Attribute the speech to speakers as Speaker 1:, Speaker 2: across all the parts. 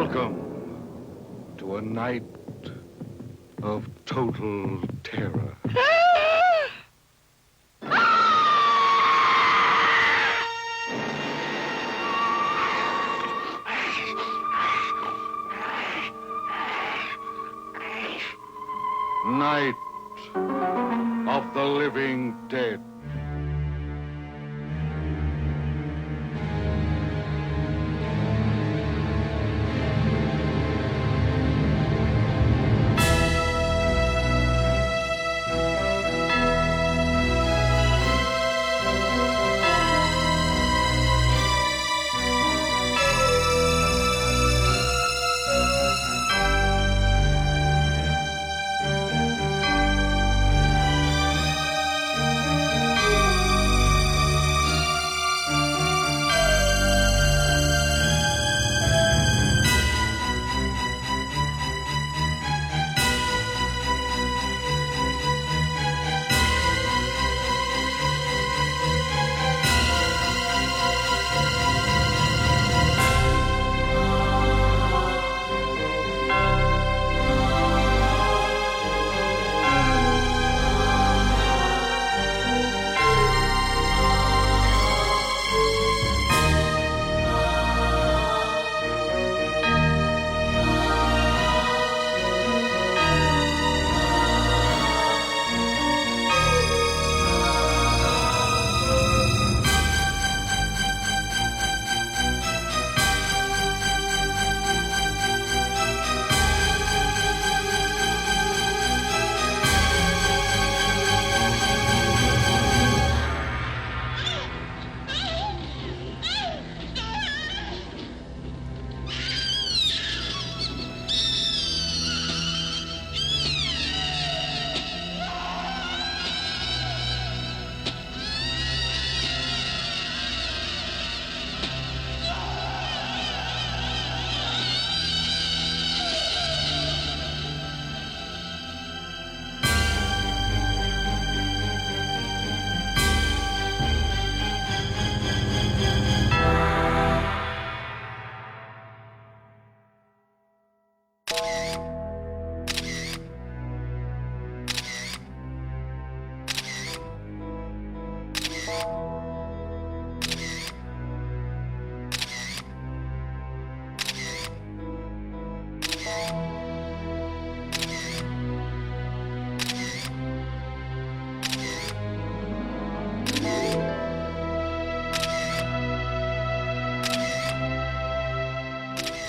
Speaker 1: Welcome to a night of total terror. Night of the Living Dead.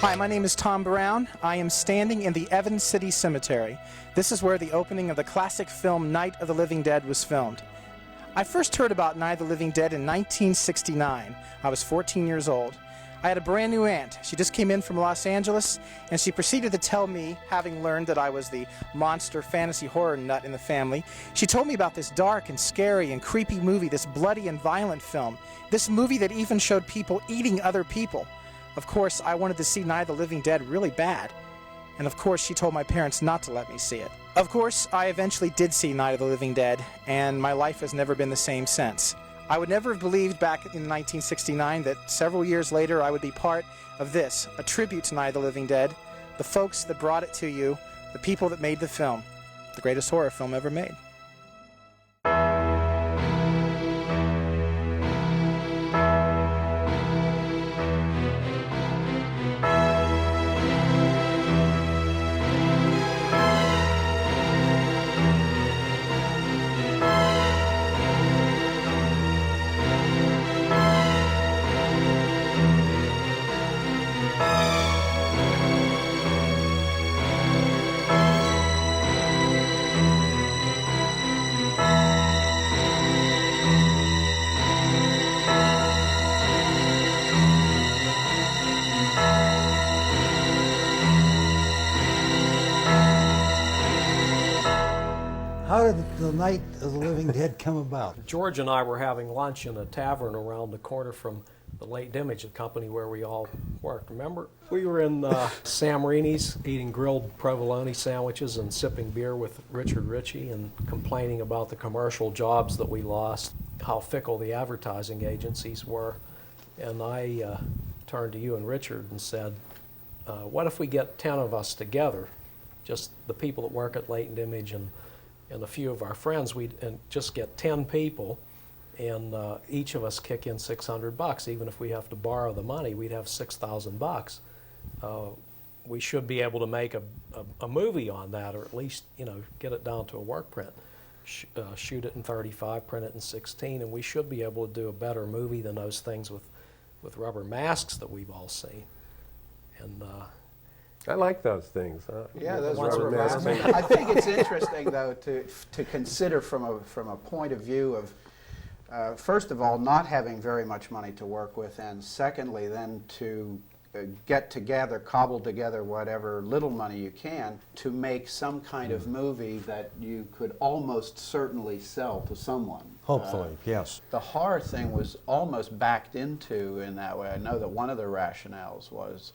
Speaker 2: Hi, my name is Tom Brown. I am standing in the Evans City Cemetery. This is where the opening of the classic film Night of the Living Dead was filmed. I first heard about Night of the Living Dead in 1969. I was 14 years old. I had a brand new aunt. She just came in from Los Angeles, and she proceeded to tell me, having learned that I was the monster fantasy horror nut in the family, she told me about this dark and scary and creepy movie, this bloody and violent film, this movie that even showed people eating other people. Of course, I wanted to see Night of the Living Dead really bad. And of course, she told my parents not to let me see it. Of course, I eventually did see Night of the Living Dead, and my life has never been the same since. I would never have believed back in 1969 that several years later I would be part of this, a tribute to Night of the Living Dead, the folks that brought it to you, the people that made the film, the greatest horror film ever made.
Speaker 3: How did the Night of the Living Dead come about?
Speaker 4: George and I were having lunch in a tavern around the corner from the late Dimage Company where we all worked. Remember? We were in Sam Rini's eating grilled provolone sandwiches and sipping beer with Richard Ritchie and complaining about the commercial jobs that we lost, how fickle the advertising agencies were. And I turned to you and Richard and said, what if we get 10 of us together, just the people that work at Latent Image and a few of our friends, and just get 10 people, and each of us kick in $600. Even if we have to borrow the money, we'd have $6,000. We should be able to make a movie on that, or at least, you know, get it down to a work print. Shoot it in 35, print it in 16, and we should be able to do a better movie than those things with rubber masks that we've all seen. And
Speaker 5: I like those things.
Speaker 6: Yeah, those
Speaker 4: ones
Speaker 6: rubber
Speaker 4: with
Speaker 6: masks.
Speaker 4: masks.
Speaker 6: I think it's interesting, though, to consider from a point of view of, first of all, not having very much money to work with, and secondly, then to get together, cobble together whatever little money you can to make some kind of movie that you could almost certainly sell to someone.
Speaker 3: Hopefully, yes.
Speaker 6: The horror thing was almost backed into in that way. I know that one of the rationales was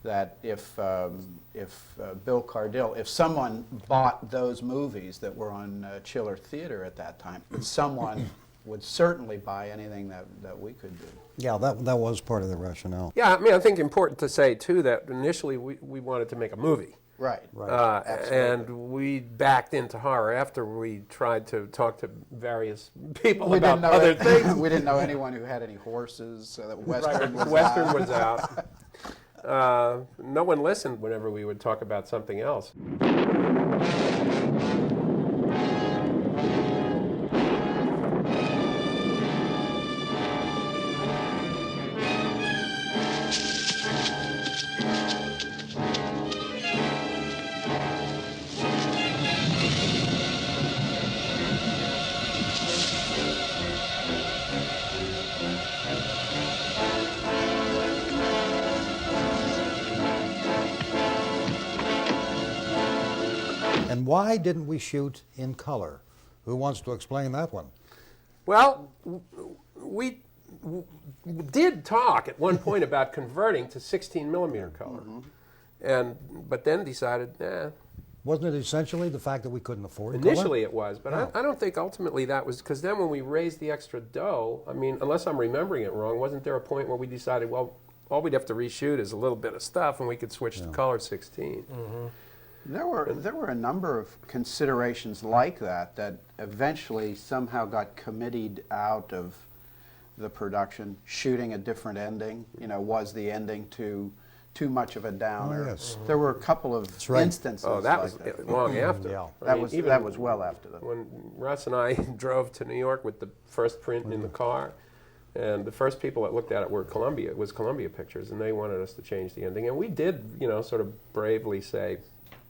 Speaker 6: that if Bill Cardille, if someone bought those movies that were on Chiller Theater at that time, someone would certainly buy anything that we could do.
Speaker 3: Yeah, that was part of the rationale.
Speaker 5: Yeah, I mean, I think important to say, too, that initially we wanted to make a movie.
Speaker 6: Right.
Speaker 5: And we backed into horror after we tried to talk to various people
Speaker 6: We
Speaker 5: about
Speaker 6: didn't know
Speaker 5: other things.
Speaker 6: We didn't know anyone who had any horses. So that Western was
Speaker 5: Western
Speaker 6: out.
Speaker 5: was out. No one listened whenever we would talk about something else.
Speaker 3: And why didn't we shoot in color? Who wants to explain that one?
Speaker 5: Well, we did talk at one point about converting to 16 millimeter color, but then decided,
Speaker 3: Wasn't it essentially the fact that we couldn't afford
Speaker 5: initially
Speaker 3: color?
Speaker 5: it was, but
Speaker 3: Oh.
Speaker 5: I don't think ultimately that was, because then when we raised the extra dough, I mean, unless I'm remembering it wrong, wasn't there a point where we decided, well, all we'd have to reshoot is a little bit of stuff and we could switch to color 16?
Speaker 6: There were a number of considerations like that that eventually somehow got committed out of the production. Shooting a different ending, you know, was the ending too much of a downer?
Speaker 3: Oh, yes.
Speaker 6: There were a couple of
Speaker 3: right.
Speaker 6: instances.
Speaker 5: Oh, that
Speaker 6: like
Speaker 5: was
Speaker 6: that.
Speaker 5: long after.
Speaker 3: Yeah.
Speaker 6: That was
Speaker 5: even
Speaker 6: that was well after that.
Speaker 5: when Russ and I drove to New York with the first print in the car, and the first people that looked at it were Columbia. It was Columbia Pictures, and they wanted us to change the ending, and we did, you know, sort of bravely say,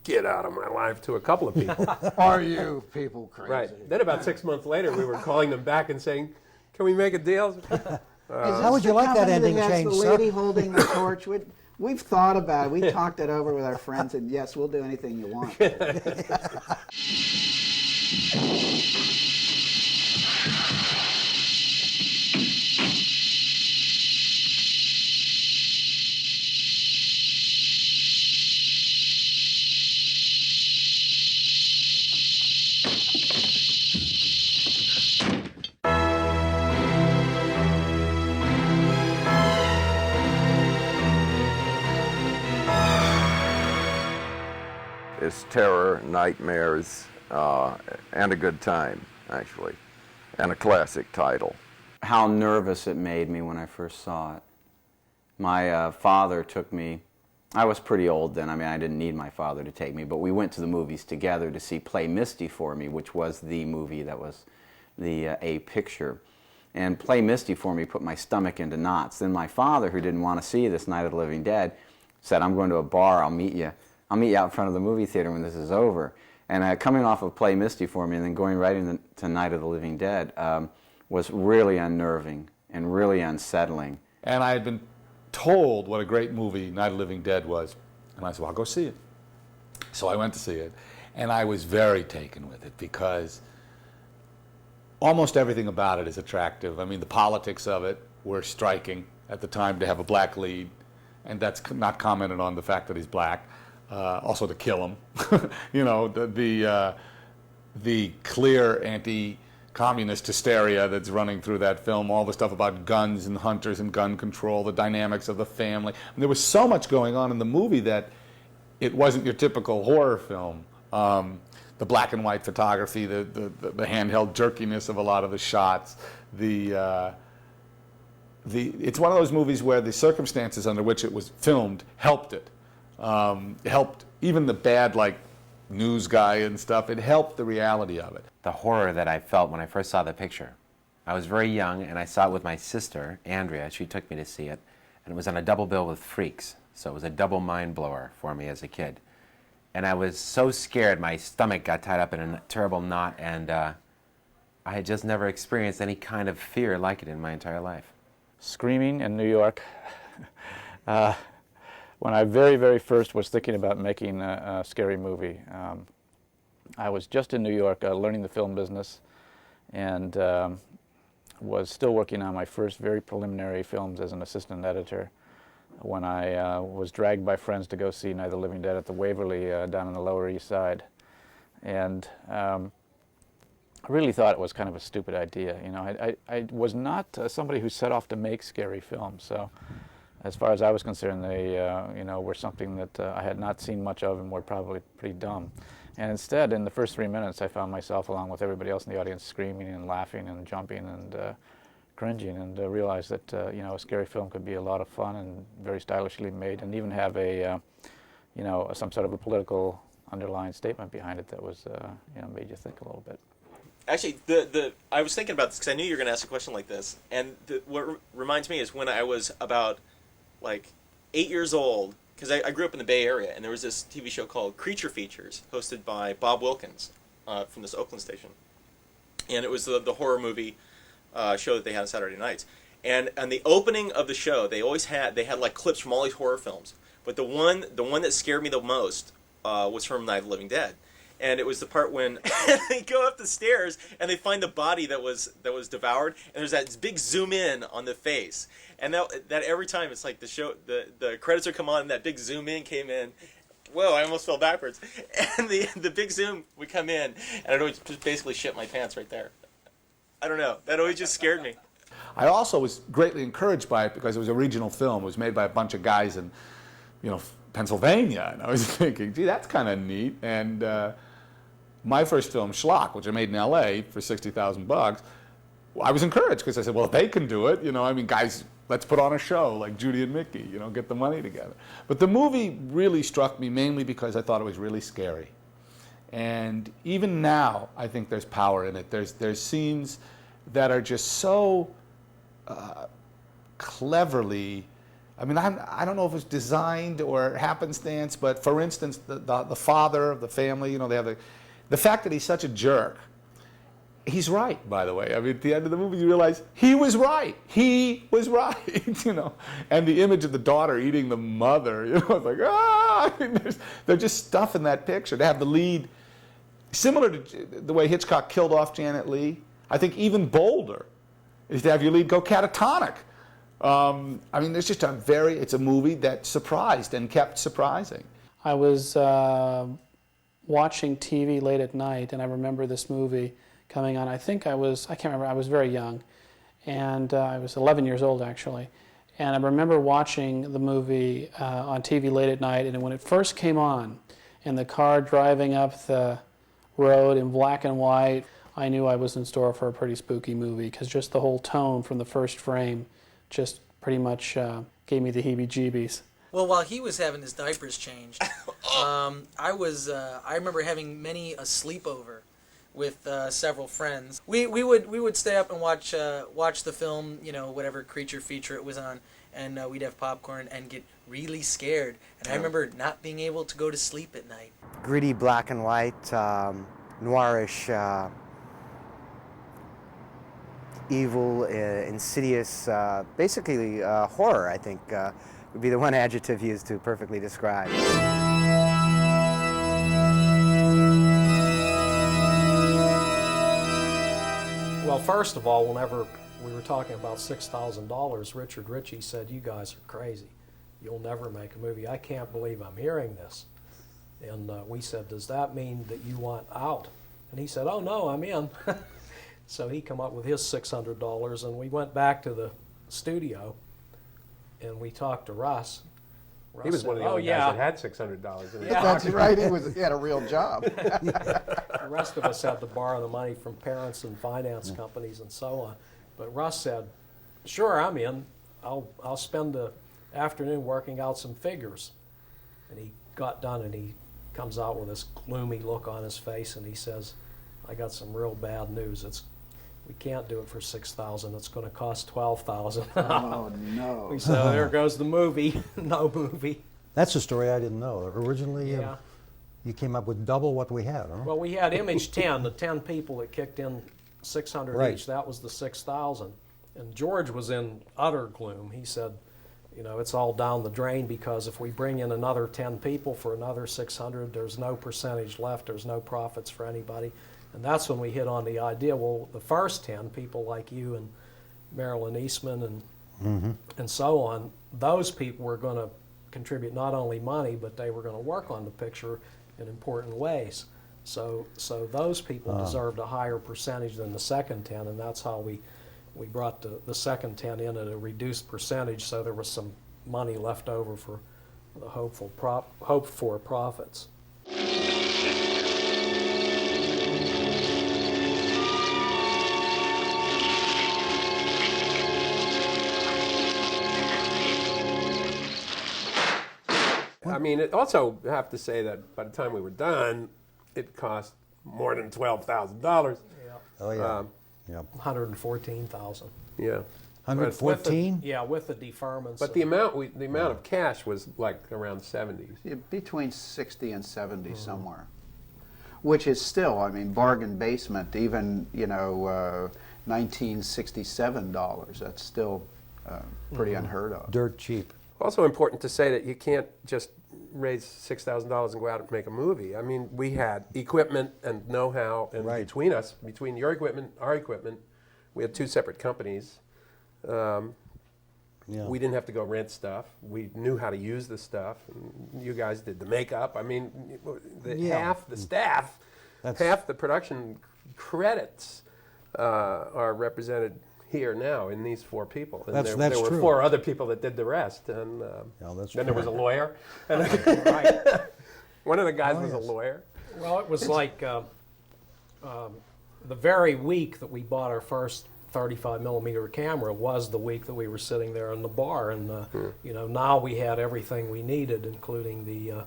Speaker 5: "Get out of my life" to a couple of people.
Speaker 6: Are you people crazy?
Speaker 5: Right. Then about 6 months later, we were calling them back and saying, "Can we make a deal?"
Speaker 3: How would you like that ending changed,
Speaker 6: The
Speaker 3: sir?
Speaker 6: lady holding the torch. We've thought about it. We talked it over with our friends, and yes, we'll do anything you want.
Speaker 7: It's terror, nightmares, and a good time, actually, and a classic title.
Speaker 8: How nervous it made me when I first saw it. My father took me, I was pretty old then, I mean I didn't need my father to take me, but we went to the movies together to see Play Misty for Me, which was the movie that was the A picture. And Play Misty for Me put my stomach into knots. Then my father, who didn't want to see this Night of the Living Dead, said, "I'm going to a bar, I'll meet you out in front of the movie theater when this is over." And coming off of Play Misty for Me and then going right into Night of the Living Dead was really unnerving and really unsettling.
Speaker 9: And I had been told what a great movie Night of the Living Dead was. And I said, well, I'll go see it. So I went to see it. And I was very taken with it because almost everything about it is attractive. I mean, the politics of it were striking at the time to have a black lead. And that's not commented on the fact that he's black. Also to kill him. You know, the clear communist hysteria that's running through that film, all the stuff about guns and hunters and gun control, the dynamics of the family. And there was so much going on in the movie that it wasn't your typical horror film. The black and white photography, the handheld jerkiness of a lot of the shots, it's one of those movies where the circumstances under which it was filmed helped it. Helped even the bad, like, news guy and stuff, it helped the reality of it.
Speaker 10: The horror that I felt when I first saw the picture. I was very young, and I saw it with my sister, Andrea. She took me to see it, and it was on a double bill with Freaks, so it was a double mind blower for me as a kid. And I was so scared, my stomach got tied up in a terrible knot, and I had just never experienced any kind of fear like it in my entire life.
Speaker 11: Screaming in New York. When I very first was thinking about making a scary movie, I was just in New York learning the film business, and was still working on my first very preliminary films as an assistant editor when I was dragged by friends to go see Night of the Living Dead at the Waverly down on the Lower East Side. And I really thought it was kind of a stupid idea. You know, I was not somebody who set off to make scary films, so as far as I was concerned, they you know, were something that I had not seen much of and were probably pretty dumb. And instead, in the first 3 minutes, I found myself, along with everybody else in the audience, screaming and laughing and jumping and cringing, and realized that you know, a scary film could be a lot of fun and very stylishly made, and even have a you know, some sort of a political underlying statement behind it that was you know, made you think a little bit.
Speaker 12: Actually, I was thinking about this because I knew you were going to ask a question like this, and what reminds me is when I was about like 8 years old, because I grew up in the Bay Area, and there was this TV show called Creature Features, hosted by Bob Wilkins from this Oakland station, and it was the horror movie show that they had on Saturday nights. And on the opening of the show, they had like clips from all these horror films, but the one that scared me the most was from Night of the Living Dead. And it was the part when they go up the stairs and they find the body that was devoured, and there's that big zoom in on the face. And that every time it's like the credits would come on and that big zoom in came in. Whoa, I almost fell backwards. And the big zoom would come in, and I'd always just basically shit my pants right there. I don't know. That always just scared me.
Speaker 9: I also was greatly encouraged by it because it was a regional film. It was made by a bunch of guys in, you know, Pennsylvania, and I was thinking, gee, that's kind of neat. And my first film, Schlock, which I made in L.A. for $60,000, I was encouraged because I said, well, if they can do it, you know, I mean, guys, let's put on a show like Judy and Mickey, you know, get the money together. But the movie really struck me mainly because I thought it was really scary. And even now, I think there's power in it. There's scenes that are just so cleverly, I mean, I don't know if it's designed or happenstance, but for instance, the father of the family, you know, they have the fact that he's such a jerk. He's right, by the way. I mean, at the end of the movie, you realize he was right. He was right, you know. And the image of the daughter eating the mother, you know, it's like, ah! I mean, there's just stuff in that picture. To have the lead, similar to the way Hitchcock killed off Janet Leigh, I think even bolder is to have your lead go catatonic. I mean, there's just it's a movie that surprised and kept surprising.
Speaker 13: I was watching TV late at night, and I remember this movie coming on. I can't remember, I was very young, and I was 11 years old actually. And I remember watching the movie on TV late at night, and when it first came on, in the car driving up the road in black and white, I knew I was in store for a pretty spooky movie, because just the whole tone from the first frame just pretty much gave me the heebie-jeebies.
Speaker 14: Well, while he was having his diapers changed, I remember having many a sleepover with several friends. We would stay up and watch the film, you know, whatever creature feature it was on, and we'd have popcorn and get really scared. And I remember not being able to go to sleep at night.
Speaker 15: Gritty black and white, noirish, evil, insidious, basically horror, I think, would be the one adjective used to perfectly describe.
Speaker 4: Well, first of all, whenever we were talking about $6,000, Richard Ritchie said, "You guys are crazy. You'll never make a movie. I can't believe I'm hearing this." And we said, "Does that mean that you want out?" And he said, "Oh no, I'm in." So he come up with his $600, and we went back to the studio, and we talked to Russ.
Speaker 5: He was one of the only guys that had $600 in his
Speaker 6: That's
Speaker 5: pocket.
Speaker 6: right. He had a real job.
Speaker 4: The rest of us had to borrow the money from parents and finance companies and so on. But Russ said, "Sure, I'm in. I'll spend the afternoon working out some figures." And he got done, and he comes out with this gloomy look on his face, and he says, "I got some real bad news. We can't do it for $6,000. It's going to cost $12,000."
Speaker 6: Oh no!
Speaker 4: We said, "There goes the movie." No movie.
Speaker 3: That's a story I didn't know. Originally,
Speaker 4: Yeah.
Speaker 3: you came up with double what we had, huh?
Speaker 4: Well, we had Image 10, the 10 people that kicked in 600
Speaker 3: Right.
Speaker 4: each. That was the 6,000. And George was in utter gloom. He said, it's all down the drain because if we bring in another 10 people for another 600, there's no percentage left. There's no profits for anybody. And that's when we hit on the idea, well, the first 10 people like you and Marilyn Eastman and so on, those people were going to contribute not only money, but they were going to work on the picture in important ways. So those people deserved a higher percentage than the second 10, and that's how we brought the second 10 in at a reduced percentage, so there was some money left over for the hoped for profits.
Speaker 5: I mean, it also have to say that by the time we were done, it cost more than $12,000.
Speaker 3: Oh yeah. Yeah.
Speaker 4: 114,000.
Speaker 5: Yeah.
Speaker 3: 114?
Speaker 4: Yeah, with the deferments.
Speaker 5: But the amount of cash was like around 70.
Speaker 6: Yeah, between 60 and 70 somewhere, which is still, I mean, bargain basement. Even $1967. That's still pretty unheard of.
Speaker 3: Dirt cheap.
Speaker 5: Also important to say that you can't just raise $6,000 and go out and make a movie. I mean, we had equipment and know-how, and between us, between your equipment, our equipment, we had two separate companies. We didn't have to go rent stuff. We knew how to use the stuff. And you guys did the makeup. I mean, half the staff, half the production credits are represented here now in these four people. And there were
Speaker 3: true.
Speaker 5: four other people that did the rest. And then there was a lawyer. And one of the guys was a lawyer.
Speaker 4: Well, it was like the very week that we bought our first 35 millimeter camera was the week that we were sitting there in the bar, and now we had everything we needed, including the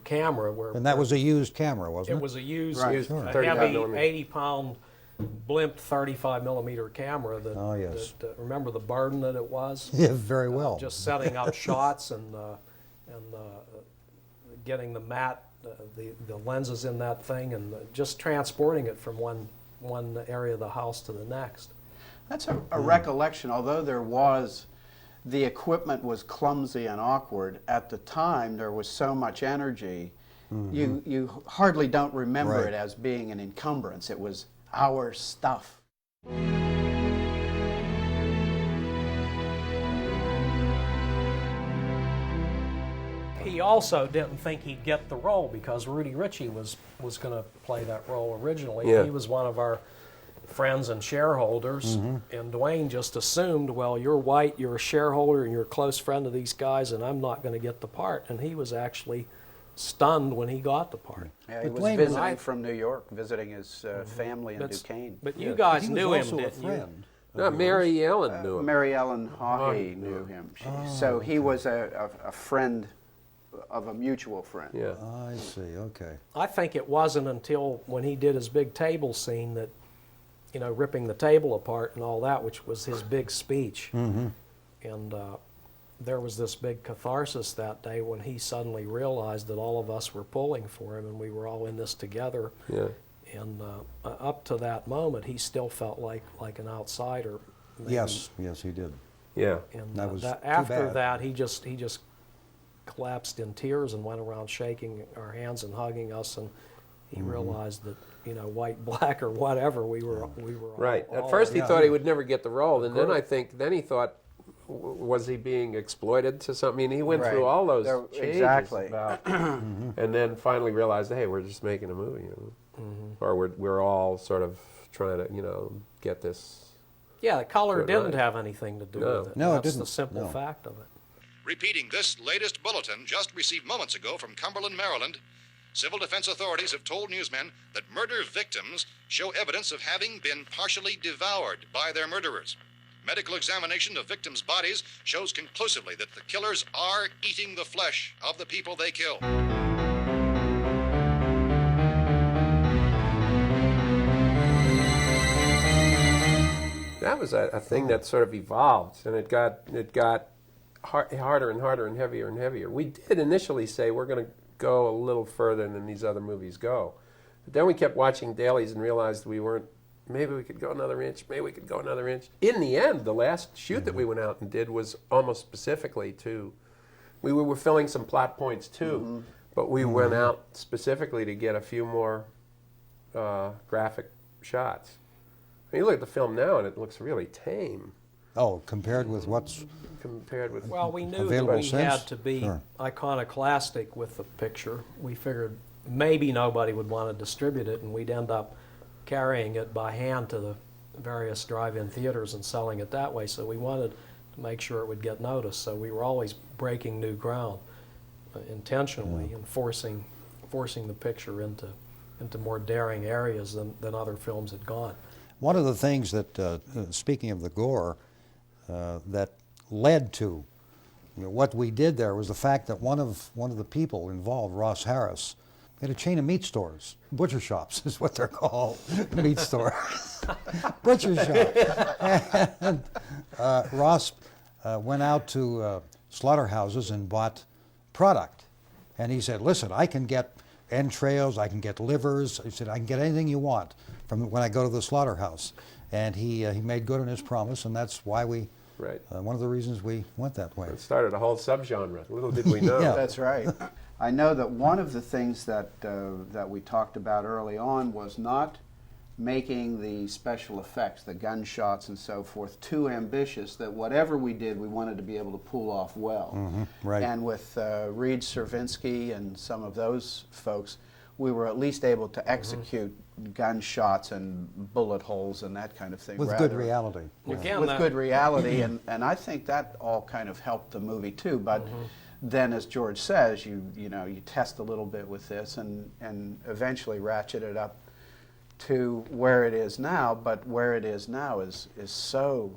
Speaker 4: camera.
Speaker 3: And that was a used camera, wasn't it?
Speaker 4: It was a used,
Speaker 3: right.
Speaker 4: a heavy 80-pound blimp 35 millimeter camera. That remember the burden that it was?
Speaker 3: Yeah, very well.
Speaker 4: Just setting up shots and getting the matte, the lenses in that thing, and just transporting it from one area of the house to the next.
Speaker 6: That's a recollection. Although the equipment was clumsy and awkward, at the time there was so much energy, you hardly don't remember it as being an encumbrance. It was our stuff.
Speaker 4: He also didn't think he'd get the role because Rudy Ritchie was going to play that role originally.
Speaker 5: Yeah.
Speaker 4: He was one of our friends and shareholders, and Dwayne just assumed, well, you're white, you're a shareholder, and you're a close friend of these guys, and I'm not going to get the part. And he was actually stunned when he got the part.
Speaker 6: Yeah, he was visiting from New York, visiting his family in Duquesne.
Speaker 4: But you guys knew him, didn't you?
Speaker 5: No, Mary Ellen knew him.
Speaker 6: Mary Ellen Hawley knew him. So he was a friend of a mutual friend.
Speaker 5: Yeah.
Speaker 3: I see, okay.
Speaker 4: I think it wasn't until when he did his big table scene that, ripping the table apart and all that, which was his big speech. And there was this big catharsis that day when he suddenly realized that all of us were pulling for him and we were all in this together.
Speaker 5: Yeah.
Speaker 4: And up to that moment, he still felt like an outsider. Maybe.
Speaker 3: Yes, he did.
Speaker 5: Yeah.
Speaker 4: And
Speaker 3: that was
Speaker 4: after that, he just collapsed in tears and went around shaking our hands and hugging us, and he realized that white, black, or whatever, we were
Speaker 5: right.
Speaker 4: all
Speaker 5: At first, he thought he would never get the role, and then he thought, was he being exploited to something? I mean, he went through all those changes
Speaker 6: exactly,
Speaker 5: and then finally realized, hey, we're just making a movie, or we're all sort of trying to, you know, get this.
Speaker 4: Yeah, the color
Speaker 5: Good,
Speaker 4: didn't
Speaker 5: right.
Speaker 4: have anything to do
Speaker 5: No.
Speaker 4: with it.
Speaker 3: No, it
Speaker 4: That's
Speaker 3: didn't.
Speaker 4: the simple
Speaker 3: No.
Speaker 4: fact of it.
Speaker 16: Repeating this latest bulletin just received moments ago from Cumberland, Maryland, civil defense authorities have told newsmen that murder victims show evidence of having been partially devoured by their murderers. Medical examination of victims' bodies shows conclusively that the killers are eating the flesh of the people they kill.
Speaker 5: That was a thing that sort of evolved, and it got harder and harder and heavier and heavier. We did initially say we're going to go a little further than these other movies go, but then we kept watching dailies and realized we weren't. Maybe we could go another inch. Maybe we could go another inch. In the end, the last shoot that we went out and did was almost specifically to. We were filling some plot points too, but we went out specifically to get a few more graphic shots. I mean, you look at the film now, and it looks really tame.
Speaker 3: Oh, compared with what's
Speaker 5: compared with
Speaker 4: Well, we knew that
Speaker 3: available
Speaker 4: we
Speaker 3: since?
Speaker 4: had to be
Speaker 3: Sure.
Speaker 4: iconoclastic with the picture. We figured maybe nobody would want to distribute it, and we'd end up carrying it by hand to the various drive-in theaters and selling it that way. So we wanted to make sure it would get noticed. So we were always breaking new ground intentionally and forcing the picture into more daring areas than other films had gone.
Speaker 3: One of the things that, speaking of the gore, that led to what we did there was the fact that one of the people involved, Ross Harris, had a chain of meat stores. Butcher shops is what they're called, meat stores. Butcher shops. And Ross went out to slaughterhouses and bought product. And he said, listen, I can get entrails, I can get livers. He said, I can get anything you want from when I go to the slaughterhouse. And he made good on his promise, and that's why we, one of the reasons we went that way.
Speaker 5: It started a whole subgenre. Little did we know.
Speaker 3: Yeah.
Speaker 6: That's right. I know that one of the things that we talked about early on was not making the special effects, the gunshots and so forth, too ambitious, that whatever we did, we wanted to be able to pull off well.
Speaker 3: Right.
Speaker 6: And with Reed Servinsky and some of those folks, we were at least able to execute gunshots and bullet holes and that kind of thing.
Speaker 3: With good reality.
Speaker 4: Again,
Speaker 6: with good reality, and I think that all kind of helped the movie too. But then, as George says, you test a little bit with this and eventually ratchet it up to where it is now. But where it is now is so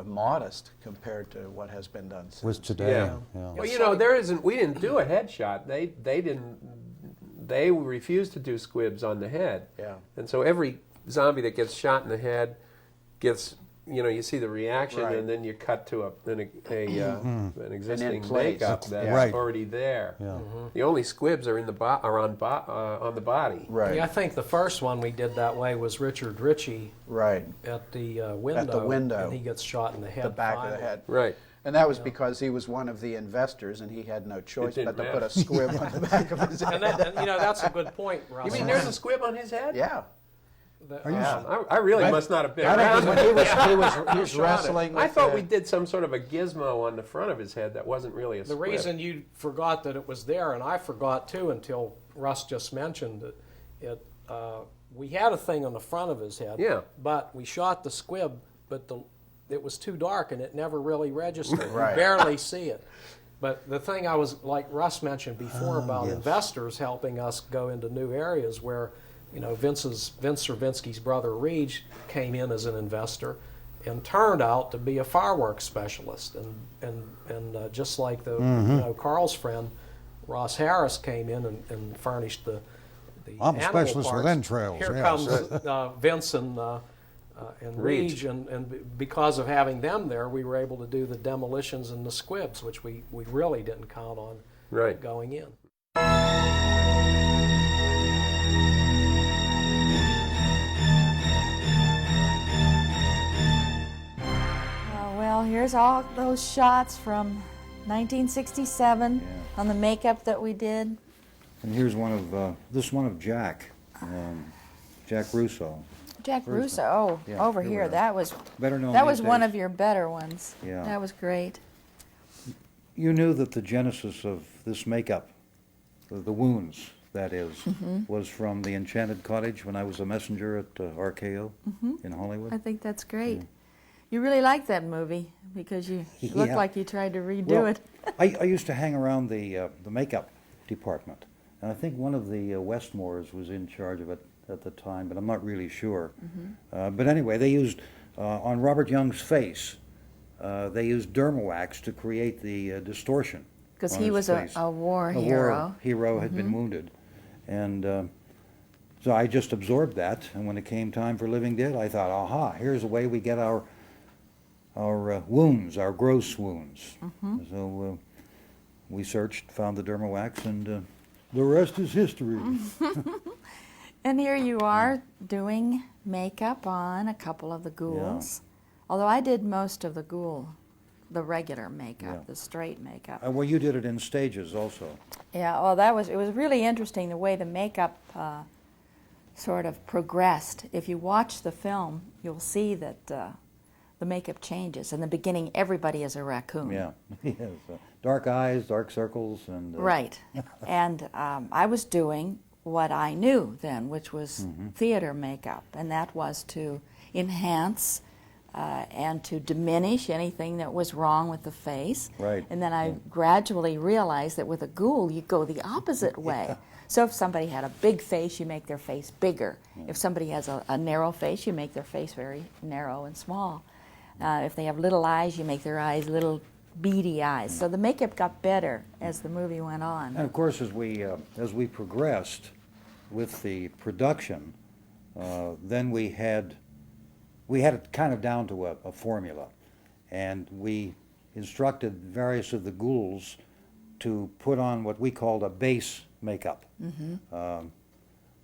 Speaker 6: modest compared to what has been done since.
Speaker 3: Was today.
Speaker 5: Yeah. Well, you know, we didn't do a headshot. They refused to do squibs on the head.
Speaker 6: Yeah.
Speaker 5: And so every zombie that gets shot in the head gets, you see the reaction, and then you cut to an existing makeup that's already there.
Speaker 3: Yeah.
Speaker 5: The only squibs are on the body.
Speaker 6: Right.
Speaker 4: Yeah, I think the first one we did that way was Richard Ritchie.
Speaker 6: Right.
Speaker 4: At the window.
Speaker 6: At the window.
Speaker 4: And he gets shot in the head.
Speaker 6: The back of the head.
Speaker 5: Right.
Speaker 6: And that was because he was one of the investors, and he had no choice but to put a squib on the back of his head.
Speaker 4: And that's a good point, Russ.
Speaker 5: You mean there's a squib on his head?
Speaker 6: Yeah.
Speaker 5: I really must not have been around.
Speaker 6: When he was wrestling.
Speaker 5: I thought we did some sort of a gizmo on the front of his head that wasn't really a squib.
Speaker 4: The reason you forgot that it was there, and I forgot too until Russ just mentioned it, we had a thing on the front of his head, but we shot the squib, but it was too dark and it never really registered.
Speaker 6: Right.
Speaker 4: You barely see it. But the thing I was, like Russ mentioned before, about investors helping us go into new areas where, Vince Servinsky's brother Reed came in as an investor and turned out to be a fireworks specialist. And just like Carl's friend, Ross Harris came in and furnished the
Speaker 3: I'm a specialist
Speaker 4: parts.
Speaker 3: with entrails.
Speaker 4: Here
Speaker 3: yes.
Speaker 4: comes Vince and Reed, and because of having them there, we were able to do the demolitions and the squibs, which we really didn't count on going in.
Speaker 17: Well, here's all those shots from 1967 on the makeup that we did.
Speaker 3: And here's one of Jack Russo.
Speaker 17: Jack Russo, over here. That was
Speaker 3: better known.
Speaker 17: That was one of your better ones.
Speaker 3: Yeah.
Speaker 17: That was great.
Speaker 3: You knew that the genesis of this makeup, the wounds that is, was from the Enchanted Cottage when I was a messenger at RKO in Hollywood.
Speaker 17: I think that's great. You really like that movie because you look like you tried to redo it.
Speaker 3: I used to hang around the makeup department, and I think one of the Westmores was in charge of it at the time, but I'm not really sure. But anyway, they used, on Robert Young's face, they used Dermawax to create the distortion.
Speaker 17: Because he was a war hero.
Speaker 3: War hero had been wounded. And so I just absorbed that, and when it came time for Living Dead, I thought, aha, here's a way we get our wounds, our gross wounds. So we searched, found the Dermawax, and the rest is history.
Speaker 17: And here you are doing makeup on a couple of the ghouls. Although I did most of the regular makeup, the straight makeup.
Speaker 3: Well, you did it in stages also.
Speaker 17: Yeah, well, it was really interesting the way the makeup sort of progressed. If you watch the film, you'll see that the makeup changes. In the beginning, everybody is a raccoon.
Speaker 3: Yeah, yes. Dark eyes, dark circles, and...
Speaker 17: Right. And I was doing what I knew then, which was theater makeup, and that was to enhance and to diminish anything that was wrong with the face.
Speaker 3: Right.
Speaker 17: And then I gradually realized that with a ghoul, you go the opposite way. So if somebody had a big face, you make their face bigger. If somebody has a narrow face, you make their face very narrow and small. If they have little eyes, you make their eyes little beady eyes. So the makeup got better as the movie went on.
Speaker 3: And of course, as we progressed with the production, then we had it kind of down to a formula, and we instructed various of the ghouls to put on what we called a base makeup,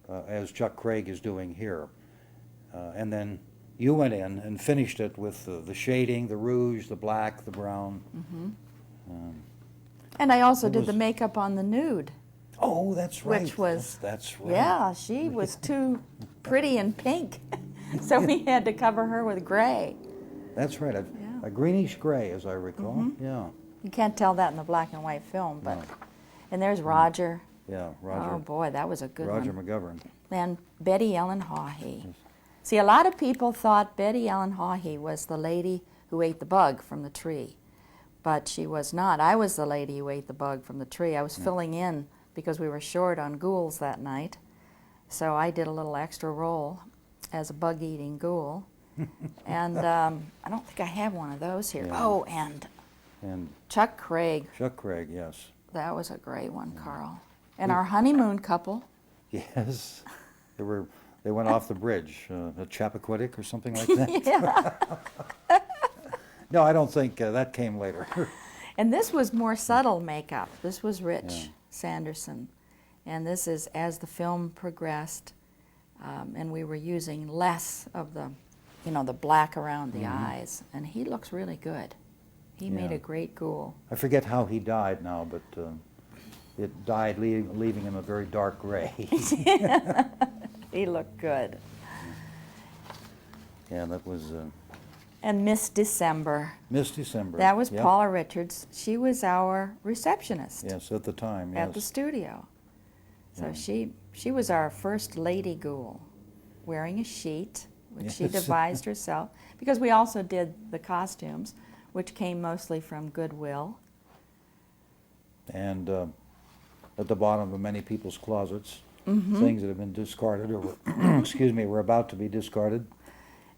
Speaker 3: as Chuck Craig is doing here. And then you went in and finished it with the shading, the rouge, the black, the brown.
Speaker 17: And I also did the makeup on the nude.
Speaker 3: Oh, that's right.
Speaker 17: Which was,
Speaker 3: that's right.
Speaker 17: Yeah, she was too pretty and pink. So we had to cover her with gray.
Speaker 3: That's right, a greenish gray, as I recall. Yeah.
Speaker 17: You can't tell that in the black and white film, but and there's Roger.
Speaker 3: Yeah, Roger.
Speaker 17: Oh boy, that was a good one.
Speaker 3: Roger McGovern.
Speaker 17: And Betty Ellen Hawhey. See, a lot of people thought Betty Ellen Hawhey was the lady who ate the bug from the tree, but she was not. I was the lady who ate the bug from the tree. I was filling in because we were short on ghouls that night, so I did a little extra role as a bug-eating ghoul. And I don't think I have one of those here.
Speaker 3: Yeah.
Speaker 17: Oh, and Chuck Craig.
Speaker 3: Chuck Craig, yes.
Speaker 17: That was a great one, Carl. And our honeymoon couple.
Speaker 3: Yes. They went off the bridge, at Chappaquiddick or something like that.
Speaker 17: Yeah.
Speaker 3: No, I don't think that came later.
Speaker 17: And this was more subtle makeup. This was Rich Sanderson. And this is as the film progressed, and we were using less of the, the black around the eyes. And he looks really good. He made a great ghoul.
Speaker 3: I forget how he died now, but it died leaving him a very dark gray.
Speaker 17: He looked good.
Speaker 3: Yeah, that was...
Speaker 17: And Miss December.
Speaker 3: Miss December.
Speaker 17: That was Paula Richards. She was our receptionist.
Speaker 3: Yes, at the time, yes.
Speaker 17: At the studio. So she was our first lady ghoul, wearing a sheet, which she devised herself, because we also did the costumes, which came mostly from Goodwill.
Speaker 3: And at the bottom of many people's closets, things that have been discarded or were, excuse me, were about to be discarded.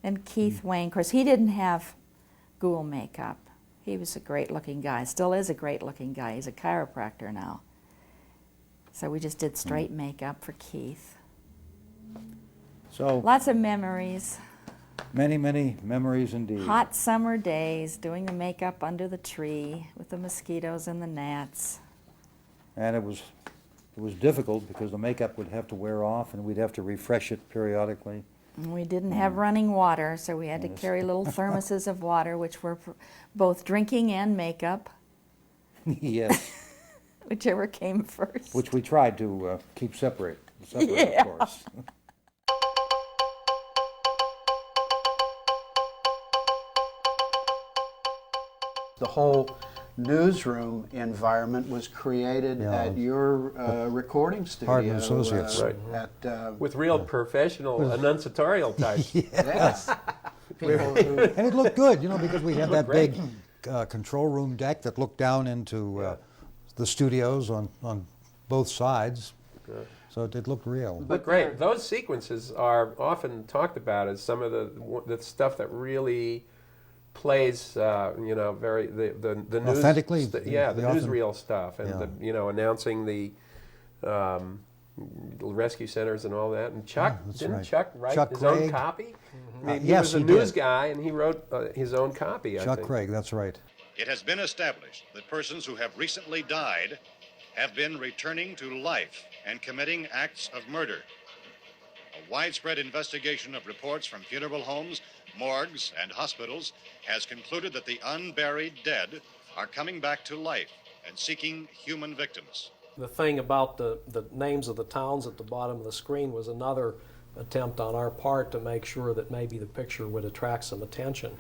Speaker 17: And Keith Wayne, of course, he didn't have ghoul makeup. He was a great-looking guy, still is a great-looking guy. He's a chiropractor now. So we just did straight makeup for Keith.
Speaker 3: So
Speaker 17: lots of memories.
Speaker 3: Many, many memories indeed.
Speaker 17: Hot summer days, doing the makeup under the tree with the mosquitoes and the gnats.
Speaker 3: And it was difficult because the makeup would have to wear off and we'd have to refresh it periodically.
Speaker 17: And we didn't have running water, so we had to carry little thermoses of water, which were both drinking and makeup.
Speaker 3: Yes.
Speaker 17: Whichever came first.
Speaker 3: Which we tried to keep separate, of course.
Speaker 6: The whole newsroom environment was created at your recording studio.
Speaker 3: Hardman Associates.
Speaker 5: With real professional enunciatorial types.
Speaker 6: Yes.
Speaker 3: And it looked good, you know, because we had that big control room deck that looked down into the studios on both sides. So it looked real.
Speaker 5: But great. Those sequences are often talked about as some of the stuff that really plays, you know, the news
Speaker 3: authentically.
Speaker 5: the newsreel stuff, and the, you know, announcing the rescue centers and all that. And Chuck Chuck write his own copy? I mean, he was a news guy, and he wrote his own copy.
Speaker 3: Chuck Craig, that's right.
Speaker 16: It has been established that persons who have recently died have been returning to life and committing acts of murder. A widespread investigation of reports from funeral homes, morgues, and hospitals has concluded that the unburied dead are coming back to life and seeking human victims.
Speaker 4: The thing about the names of the towns at the bottom of the screen was another attempt on our part to make sure that maybe the picture would attract some attention,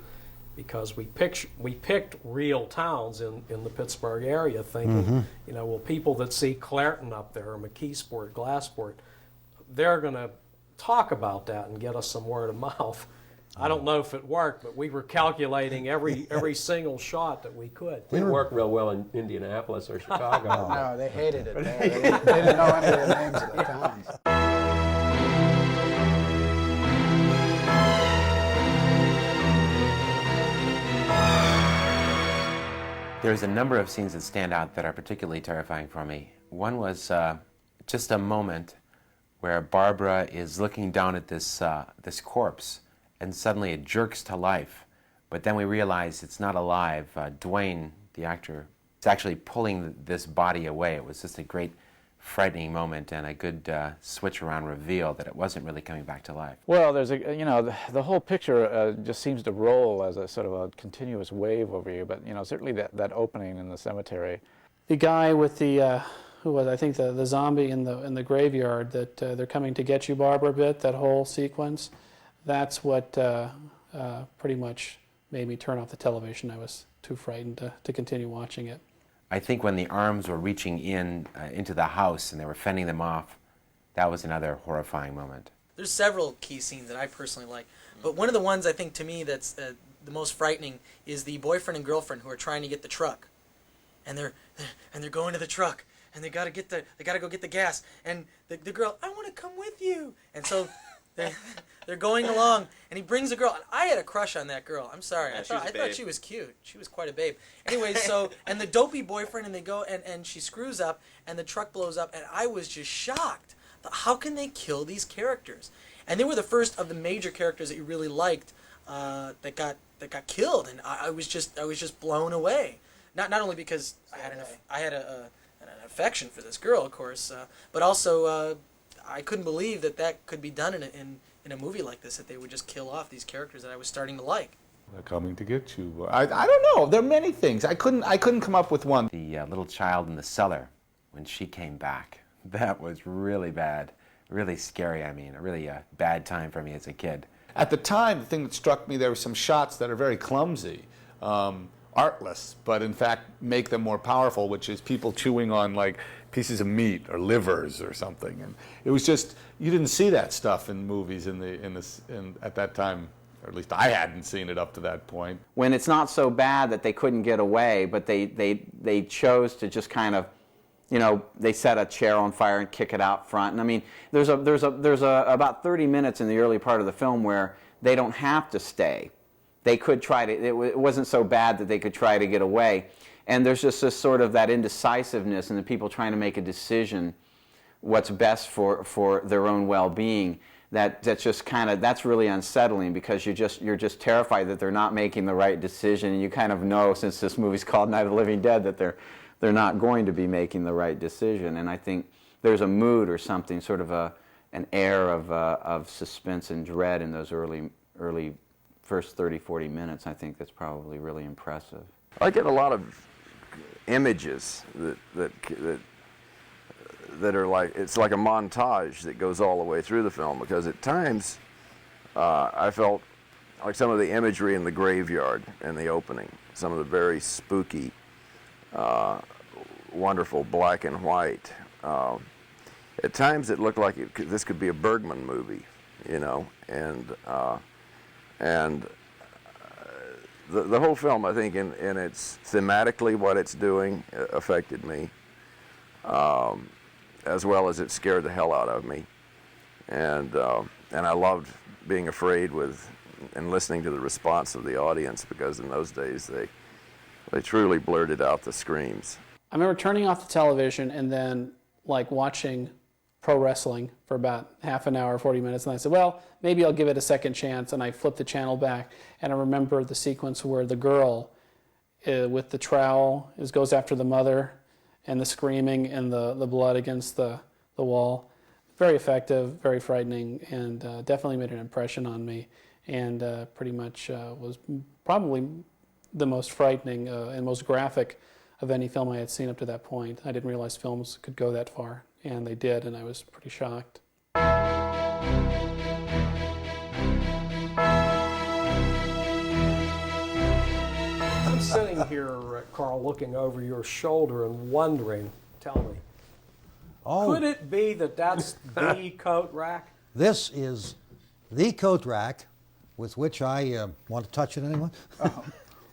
Speaker 4: because we picked real towns in the Pittsburgh area, thinking, you know, well, people that see Clairton up there or McKeesport, Glassport, they're going to talk about that and get us some word of mouth. I don't know if it worked, but we were calculating every single shot that we could.
Speaker 5: Didn't work real well in Indianapolis or Chicago.
Speaker 6: No, they hated it there. They didn't know any of the names of the towns.
Speaker 10: There's a number of scenes that stand out that are particularly terrifying for me. One was just a moment where Barbara is looking down at this corpse, and suddenly it jerks to life. But then we realize it's not alive. Dwayne, the actor, is actually pulling this body away. It was just a great frightening moment and a good switch around reveal that it wasn't really coming back to life.
Speaker 11: Well, there's a, you know, the whole picture just seems to roll as a sort of a continuous wave over you, but, you know, certainly that opening in the cemetery.
Speaker 13: The guy with the, who was, I think, the zombie in the graveyard, that they're coming to get you, Barbara, bit, that whole sequence, that's what pretty much made me turn off the television. I was too frightened to continue watching it.
Speaker 10: I think when the arms were reaching in into the house and they were fending them off, that was another horrifying moment.
Speaker 14: There's several key scenes that I personally like, but one of the ones I think to me that's the most frightening is the boyfriend and girlfriend who are trying to get the truck, and they're going to the truck, and they gotta go get the gas, and the girl, I want to come with you, and so they're going along, and he brings a girl. I had a crush on that girl. I'm sorry.
Speaker 12: Yeah,
Speaker 14: I thought she was cute. She was quite a babe. Anyway, so, and the dopey boyfriend, and they go, and she screws up, and the truck blows up, and I was just shocked. How can they kill these characters? And they were the first of the major characters that you really liked that got killed, and I was just blown away. Not only because I had an affection for this girl, of course, but also I couldn't believe that could be done in a movie like this, that they would just kill off these characters that I was starting to like.
Speaker 9: They're coming to get you. I don't know. There are many things. I couldn't come up with one.
Speaker 10: The little child in the cellar, when she came back, that was really bad, really scary. I mean, really a bad time for me as a kid.
Speaker 9: At the time, the thing that struck me, there were some shots that are very clumsy, artless, but in fact make them more powerful, which is people chewing on like pieces of meat or livers or something. And it was just, you didn't see that stuff in movies at that time, or at least I hadn't seen it up to that point.
Speaker 8: When it's not so bad that they couldn't get away, but they chose to just kind of, you know, they set a chair on fire and kick it out front. And I mean, there's about 30 minutes in the early part of the film where they don't have to stay. They could try to, it wasn't so bad that they could try to get away. And there's just this sort of that indecisiveness and the people trying to make a decision what's best for their own well-being. That's just kind of, that's really unsettling, because you're just terrified that they're not making the right decision, and you kind of know, since this movie's called Night of the Living Dead, that they're not going to be making the right decision. And I think there's a mood or something, sort of an air of suspense and dread in those early first 30-40 minutes. I think that's probably really impressive.
Speaker 7: I get a lot of images that are like, it's like a montage that goes all the way through the film, because at times I felt like some of the imagery in the graveyard in the opening, some of the very spooky wonderful black and white. At times it looked like this could be a Bergman movie, you know, and the whole film, I think, in its thematically what it's doing affected me, as well as it scared the hell out of me, and I loved being afraid and listening to the response of the audience, because in those days they truly blurted out the screams.
Speaker 13: I remember turning off the television and then like watching pro wrestling for about half an hour, 40 minutes, and I said, well, maybe I'll give it a second chance, and I flipped the channel back, and I remember the sequence where the girl with the trowel goes after the mother, and the screaming and the blood against the wall. Very effective, very frightening, and definitely made an impression on me, and pretty much was probably the most frightening and most graphic of any film I had seen up to that point. I didn't realize films could go that far, and they did, and I was pretty shocked.
Speaker 4: I'm sitting here, Carl, looking over your shoulder and wondering, tell me, could it be that that's the coat rack?
Speaker 3: This is the coat rack with which I, want to touch it, anyone?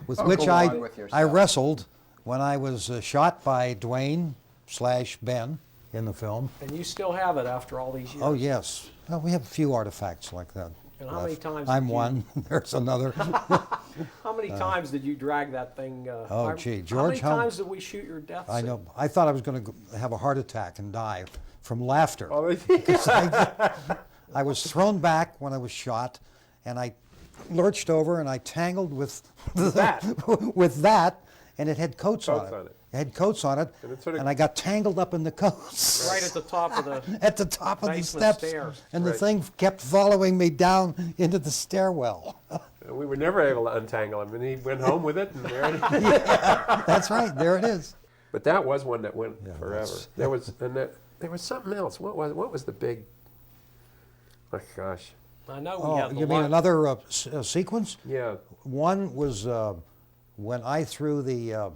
Speaker 3: With which I wrestled when I was shot by Dwayne/Ben in the film.
Speaker 4: And you still have it after all these years?
Speaker 3: Oh, yes. Well, we have a few artifacts like that.
Speaker 4: And how many times
Speaker 3: I'm one. There's another.
Speaker 4: How many times did you drag that thing?
Speaker 3: Oh, gee, George.
Speaker 4: How many times did we shoot your death scene?
Speaker 3: I know. I thought I was going to have a heart attack and die from laughter.
Speaker 4: Oh,
Speaker 3: because I was thrown back when I was shot, and I lurched over and I tangled with that, and it had coats on it. It had coats on it, and I got tangled up in the coats.
Speaker 4: Right at the top of the
Speaker 3: at the top of the steps,
Speaker 4: stairs.
Speaker 3: and the thing kept following me down into the stairwell.
Speaker 5: We were never able to untangle him, and he went home with it, and there it is.
Speaker 3: Yeah, that's right. There it is.
Speaker 5: But that was one that went forever. There was something else. What was the big? Oh gosh.
Speaker 4: I know we have the
Speaker 3: you mean another sequence?
Speaker 5: Yeah.
Speaker 3: One was when I threw the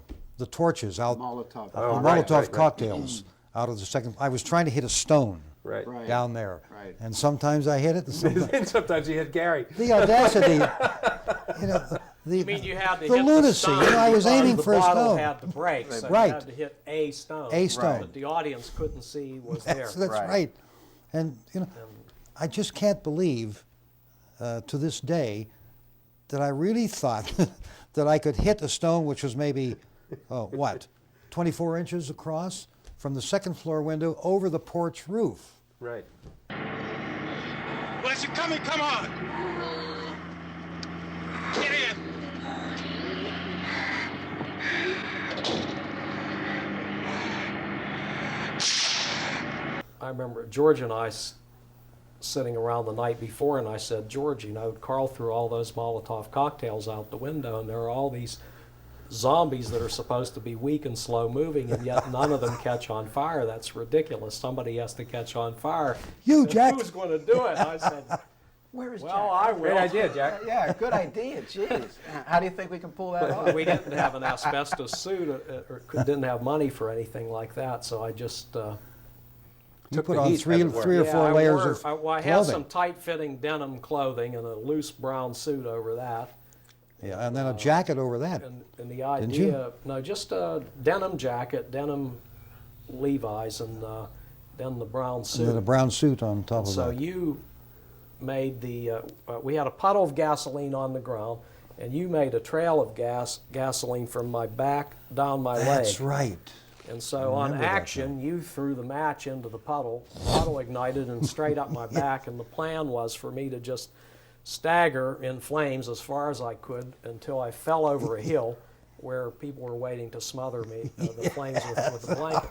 Speaker 3: torches out,
Speaker 6: Molotov.
Speaker 3: cocktails out of the second. I was trying to hit a stone down there, and sometimes I hit it.
Speaker 5: And sometimes you hit Gary.
Speaker 3: The audacity, you know.
Speaker 4: You mean you had to
Speaker 3: the
Speaker 4: hit
Speaker 3: lunacy.
Speaker 4: the stone?
Speaker 3: You know, I was aiming for a stone.
Speaker 4: The bottle had to break, so you had to hit a stone.
Speaker 3: A stone.
Speaker 4: But the audience couldn't see was there.
Speaker 3: That's right. And you know, I just can't believe to this day that I really thought that I could hit a stone which was maybe, 24 inches across from the second floor window over the porch roof.
Speaker 5: Right.
Speaker 18: Well, as you coming, come on. Get in.
Speaker 4: I remember George and I sitting around the night before, and I said, George, you know, Carl threw all those Molotov cocktails out the window, and there are all these zombies that are supposed to be weak and slow moving, and yet none of them catch on fire. That's ridiculous. Somebody has to catch on fire.
Speaker 3: You, Jack.
Speaker 4: Who's going to do it? I said,
Speaker 6: Where is
Speaker 4: well,
Speaker 6: Jack?
Speaker 4: I will.
Speaker 5: Great idea, Jack.
Speaker 6: Yeah, good idea. Jeez. How do you think we can pull that off?
Speaker 4: We didn't have an asbestos suit, or didn't have money for anything like that, so I just...
Speaker 3: You put on three or four layers of clothing.
Speaker 4: I had some tight-fitting denim clothing and a loose brown suit over that.
Speaker 3: Yeah, and then a jacket over that.
Speaker 4: And the idea, no, just a denim jacket, denim Levi's, and then the brown suit.
Speaker 3: And then a brown suit on top of that.
Speaker 4: So you made we had a puddle of gasoline on the ground, and you made a trail of gasoline from my back down my leg.
Speaker 3: That's right.
Speaker 4: And so on action, you threw the match into the puddle ignited and straight up my back, and the plan was for me to just stagger in flames as far as I could until I fell over a hill where people were waiting to smother me, the flames with a blanket.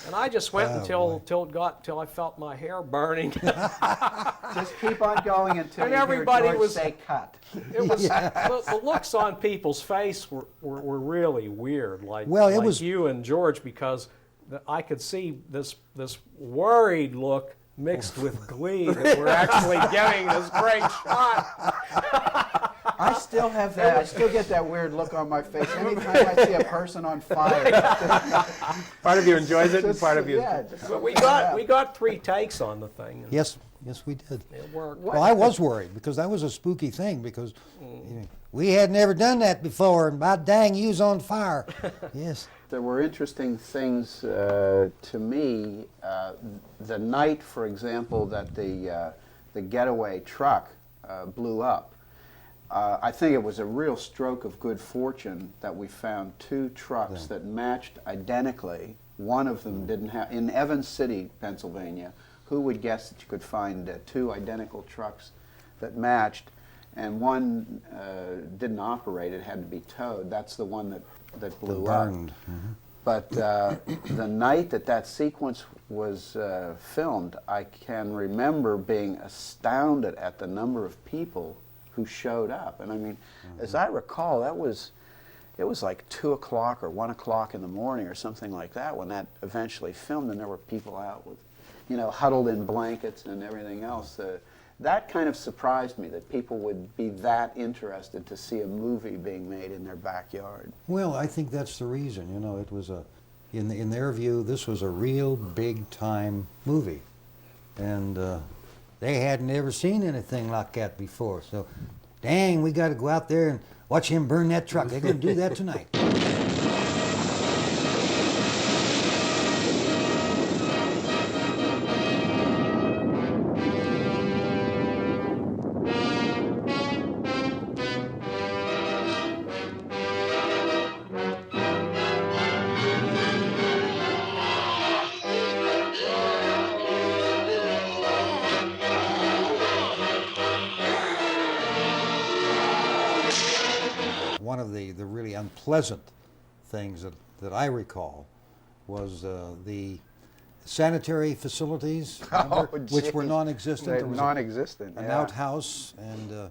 Speaker 4: And I just went until I felt my hair burning.
Speaker 6: Just keep on going until
Speaker 4: and
Speaker 6: you
Speaker 4: everybody
Speaker 6: hear George say cut.
Speaker 4: It was the looks on people's face were really weird, like you and George, because I could see this worried look mixed with glee that we're actually getting this great shot.
Speaker 6: I still have that. I still get that weird look on my face anytime I see a person on fire.
Speaker 5: Part of you enjoys it, and part of you.
Speaker 6: Yeah,
Speaker 4: But we got 3 takes on the thing. And
Speaker 3: Yes, we did.
Speaker 4: it worked.
Speaker 3: Well, I was worried because that was a spooky thing because you know, we had never done that before, and by dang, you was on fire. Yes.
Speaker 6: There were interesting things to me. The night, for example, that the getaway truck blew up. I think it was a real stroke of good fortune that we found 2 trucks that matched identically. One of them didn't have, in Evans City, Pennsylvania, who would guess that you could find 2 identical trucks that matched, and one didn't operate, it had to be towed. That's the one that blew up.
Speaker 3: Burned. Mm-hmm.
Speaker 6: But the night that sequence was filmed, I can remember being astounded at the number of people who showed up. And I mean, as I recall, it was like 2 o'clock or 1 o'clock in the morning or something like that when that eventually filmed, and there were people out with, you know, huddled in blankets and everything else. That kind of surprised me, that people would be that interested to see a movie being made in their backyard.
Speaker 3: Well, I think that's the reason. You know, it was in their view, this was a real big-time movie, and they hadn't ever seen anything like that before. So, dang, we got to go out there and watch him burn that truck. They're going to do that tonight. One of the really unpleasant things that I recall was the sanitary facilities, which were non-existent.
Speaker 6: They're
Speaker 3: There was
Speaker 6: non-existent,
Speaker 3: an
Speaker 6: yeah.
Speaker 3: outhouse, and there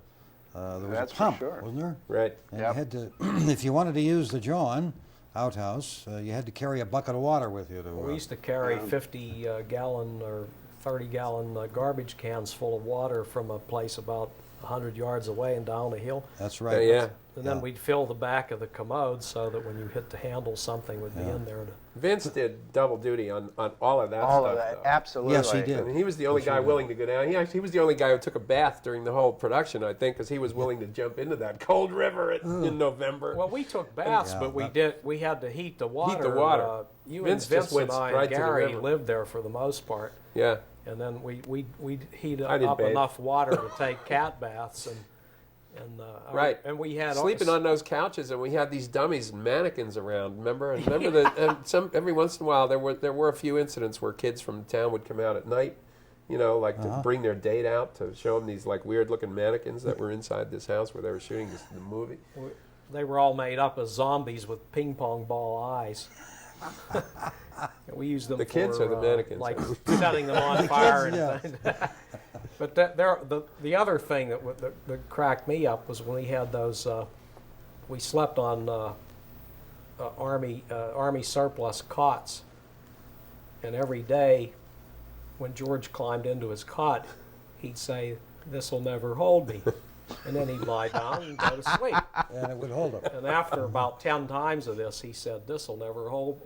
Speaker 3: was
Speaker 6: That's
Speaker 3: a
Speaker 6: for
Speaker 3: pump,
Speaker 6: sure.
Speaker 3: wasn't there?
Speaker 5: Right.
Speaker 3: And you had to, if you wanted to use the John outhouse, you had to carry a bucket of water with you.
Speaker 4: We used to carry 50-gallon or 30-gallon garbage cans full of water from a place about 100 yards away and down a hill.
Speaker 3: That's right.
Speaker 5: Yeah.
Speaker 4: And then we'd fill the back of the commode so that when you hit the handle, something would be in there.
Speaker 5: Vince did double duty on all of that
Speaker 6: All
Speaker 5: stuff.
Speaker 6: of that,
Speaker 5: though.
Speaker 6: absolutely.
Speaker 3: Yes, he did.
Speaker 5: I mean, he was the only guy willing to go down. He was the only guy who took a bath during the whole production, I think, because he was willing to jump into that cold river in November.
Speaker 4: Well, we took baths, but we had to heat the water.
Speaker 5: Heat the water.
Speaker 4: You
Speaker 5: Vince
Speaker 4: and
Speaker 5: just
Speaker 4: Vince
Speaker 5: went
Speaker 4: and I
Speaker 5: right
Speaker 4: and
Speaker 5: to the
Speaker 4: Gary
Speaker 5: river.
Speaker 4: lived there for the most part.
Speaker 5: Yeah.
Speaker 4: And then we'd heat
Speaker 5: I didn't
Speaker 4: up
Speaker 5: bathe.
Speaker 4: enough water to take cat baths and
Speaker 5: Right.
Speaker 4: And we had
Speaker 5: sleeping on those couches, and we had these dummies and mannequins around. Remember that. And every once in a while, there were a few incidents where kids from town would come out at night, you know, like to bring their date out to show them these like weird-looking mannequins that were inside this house where they were shooting the movie.
Speaker 4: They were all made up as zombies with ping pong ball eyes. We used them.
Speaker 5: The kids
Speaker 4: for,
Speaker 5: are the mannequins.
Speaker 4: like setting them on
Speaker 3: The
Speaker 4: fire.
Speaker 3: kids,
Speaker 4: And but the other thing that cracked me up was when we had those. We slept on army surplus cots, and every day, when George climbed into his cot, he'd say, "This'll never hold me." And then he'd lie down and go to sleep.
Speaker 3: And it would hold him.
Speaker 4: And after about 10 times of this, he said, "This'll never hold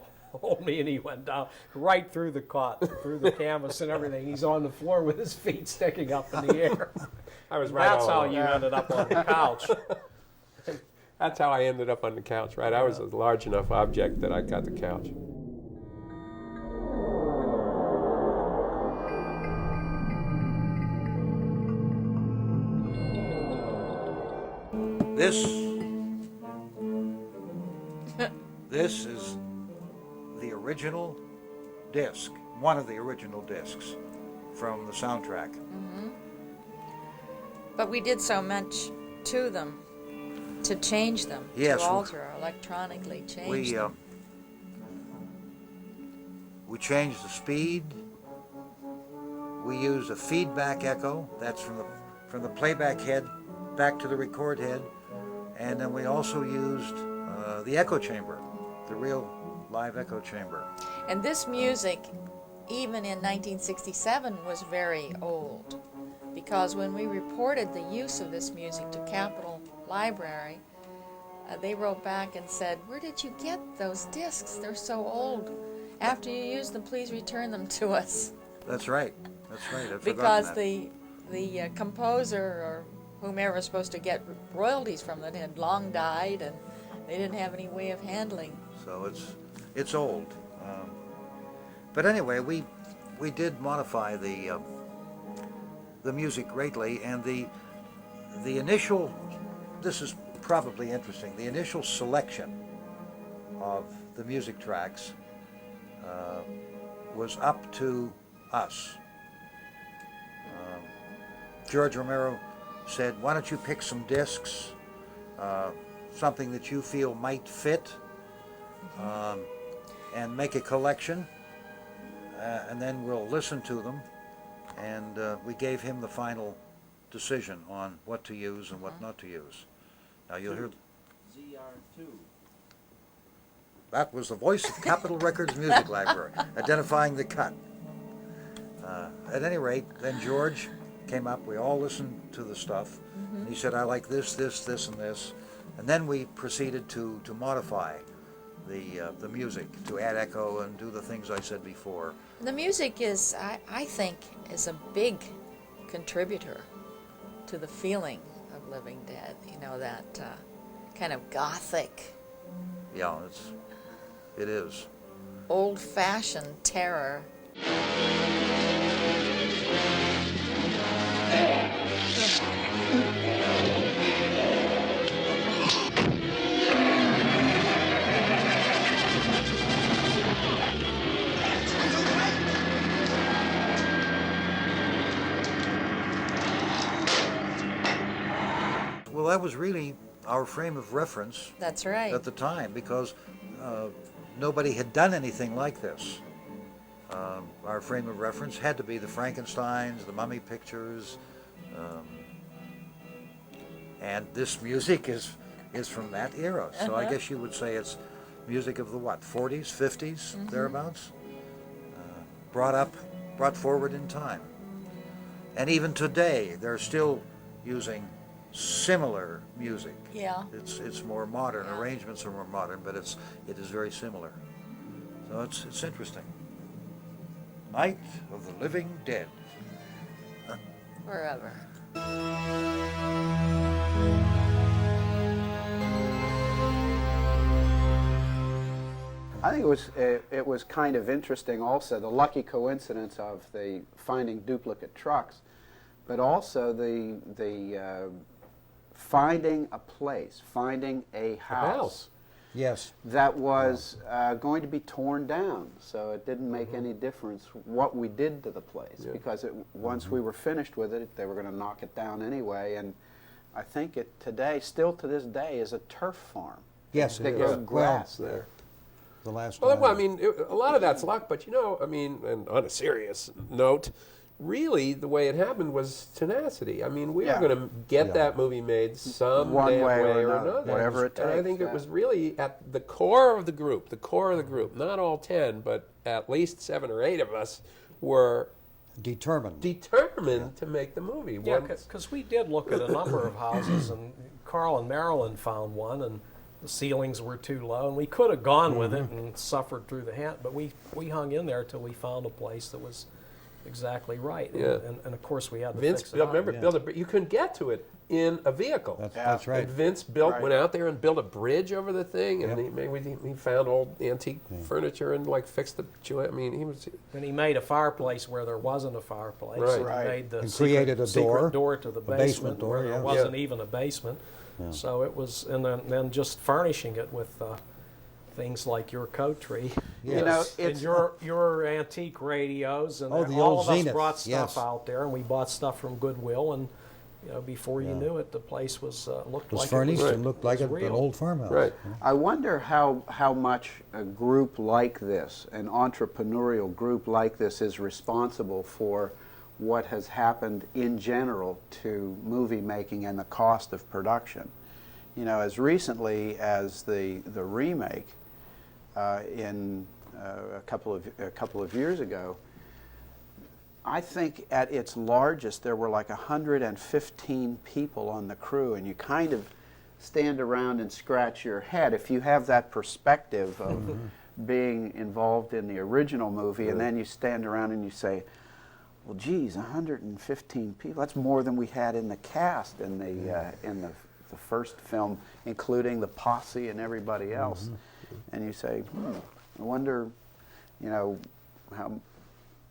Speaker 4: me," and he went down right through the cot, through the canvas and everything. He's on the floor with his feet sticking up in the air.
Speaker 5: I was right.
Speaker 4: That's
Speaker 5: all
Speaker 4: how
Speaker 5: along.
Speaker 4: you ended up on the couch.
Speaker 5: That's how I ended up on the couch, right? I was a large enough object that I got the couch.
Speaker 3: This is the original disc, one of the original discs from the soundtrack.
Speaker 17: Mm-hmm. But we did so much to them, to change them,
Speaker 3: Yes,
Speaker 17: to alter, electronically change them.
Speaker 3: We changed the speed. We used a feedback echo. That's from the playback head back to the record head, and then we also used the echo chamber, the real live echo chamber.
Speaker 17: And this music, even in 1967, was very old, because when we reported the use of this music to Capitol library, they wrote back and said, "Where did you get those discs? They're so old. After you use them, please return them to us."
Speaker 19: That's right. That's right. I've
Speaker 17: Because
Speaker 19: forgotten that.
Speaker 17: the composer or whomever was supposed to get royalties from it had long died, and they didn't have any way of handling.
Speaker 19: So it's old. But anyway, we did modify the music greatly, and the initial, this is probably interesting, the initial selection of the music tracks was up to us. George Romero said, "Why don't you pick some discs, something that you feel might fit, and make a collection, and then we'll listen to them." And we gave him the final decision on what to use and what not to use. Now you'll hear...
Speaker 20: ZR2.
Speaker 19: That was the voice of Capitol Records Music Library, identifying the cut. At any rate, then George came up, we all listened to the stuff, and he said, "I like this, this, this, and this." And then we proceeded to modify the music, to add echo and do the things I said before.
Speaker 17: The music is, I think, is a big contributor to the feeling of Living Dead. You know, that kind of gothic,
Speaker 19: Yeah, it is.
Speaker 17: old-fashioned terror.
Speaker 19: Well, that was really our frame of reference.
Speaker 17: That's right.
Speaker 19: At the time, because nobody had done anything like this. Our frame of reference had to be the Frankensteins, the Mummy pictures, and this music is from that era. So I guess you would say it's music of the what, 40s, 50s, thereabouts? Brought forward in time. And even today, they're still using similar music.
Speaker 17: Yeah.
Speaker 19: It's more modern. Arrangements are more modern, but it is very similar. So it's interesting. Night of the Living Dead.
Speaker 17: Forever.
Speaker 6: I think it was kind of interesting also, the lucky coincidence of the finding duplicate trucks, but also the finding a place, finding a house.
Speaker 3: Yes.
Speaker 6: That was going to be torn down, so it didn't make any difference what we did to the place, because once we were finished with it, they were going to knock it down anyway, and I think it today, still to this day, is a turf farm.
Speaker 3: Yes,
Speaker 6: they
Speaker 3: it
Speaker 6: grow
Speaker 3: is.
Speaker 6: grass
Speaker 3: Well,
Speaker 6: there.
Speaker 3: The last
Speaker 5: Well,
Speaker 3: time.
Speaker 5: I mean, a lot of that's luck, but I mean, and on a serious note, really the way it happened was tenacity. I mean, we are going to get that movie made some
Speaker 6: One
Speaker 5: damn
Speaker 6: way or
Speaker 5: another.
Speaker 6: whatever it
Speaker 5: And I
Speaker 6: takes,
Speaker 5: think it was really at the core of the group, not all 10, but at least 7 or 8 of us were
Speaker 3: determined
Speaker 5: to make the movie.
Speaker 4: Yeah, because we did look at a number of houses, and Carl and Marilyn found one, and the ceilings were too low, and we could have gone with it and suffered through the hand, but we hung in there till we found a place that was exactly right.
Speaker 5: Yeah.
Speaker 4: And of course we had to
Speaker 5: Vince,
Speaker 4: fix it up.
Speaker 5: remember, you couldn't get to it in a vehicle.
Speaker 3: That's right.
Speaker 5: And Vince went out there and built a bridge over the thing, and he found old antique furniture and fixed the joint. I mean, he was.
Speaker 4: And he made a fireplace where there wasn't a fireplace.
Speaker 5: Right.
Speaker 4: So he made the
Speaker 3: And
Speaker 4: secret,
Speaker 3: created a
Speaker 4: secret
Speaker 3: door,
Speaker 4: door to the
Speaker 3: a
Speaker 4: basement,
Speaker 3: basement door,
Speaker 4: where there
Speaker 3: yeah.
Speaker 4: wasn't even a basement.
Speaker 3: Yeah.
Speaker 4: So it was, and then just furnishing it with things like your coat tree,
Speaker 3: Yes.
Speaker 4: and your antique radios, and
Speaker 3: Oh, the
Speaker 4: all
Speaker 3: old
Speaker 4: of us
Speaker 3: Zenith,
Speaker 4: brought stuff
Speaker 3: yes.
Speaker 4: out there, and we bought stuff from Goodwill, and before you knew it, the place was looked
Speaker 3: was
Speaker 4: like
Speaker 3: furnished
Speaker 4: it was,
Speaker 3: and looked like
Speaker 4: was
Speaker 3: an
Speaker 4: real.
Speaker 3: old farmhouse.
Speaker 5: Right.
Speaker 6: I wonder how much a group like this, an entrepreneurial group like this, is responsible for what has happened in general to movie making and the cost of production. As recently as the remake in a couple of years ago, I think at its largest there were like 115 people on the crew, and you kind of stand around and scratch your head if you have that perspective of being involved in the original movie, and then you stand around and you say, well, geez, 115 people, that's more than we had in the cast in the first film, including the posse and everybody else. And you say, I wonder, you know,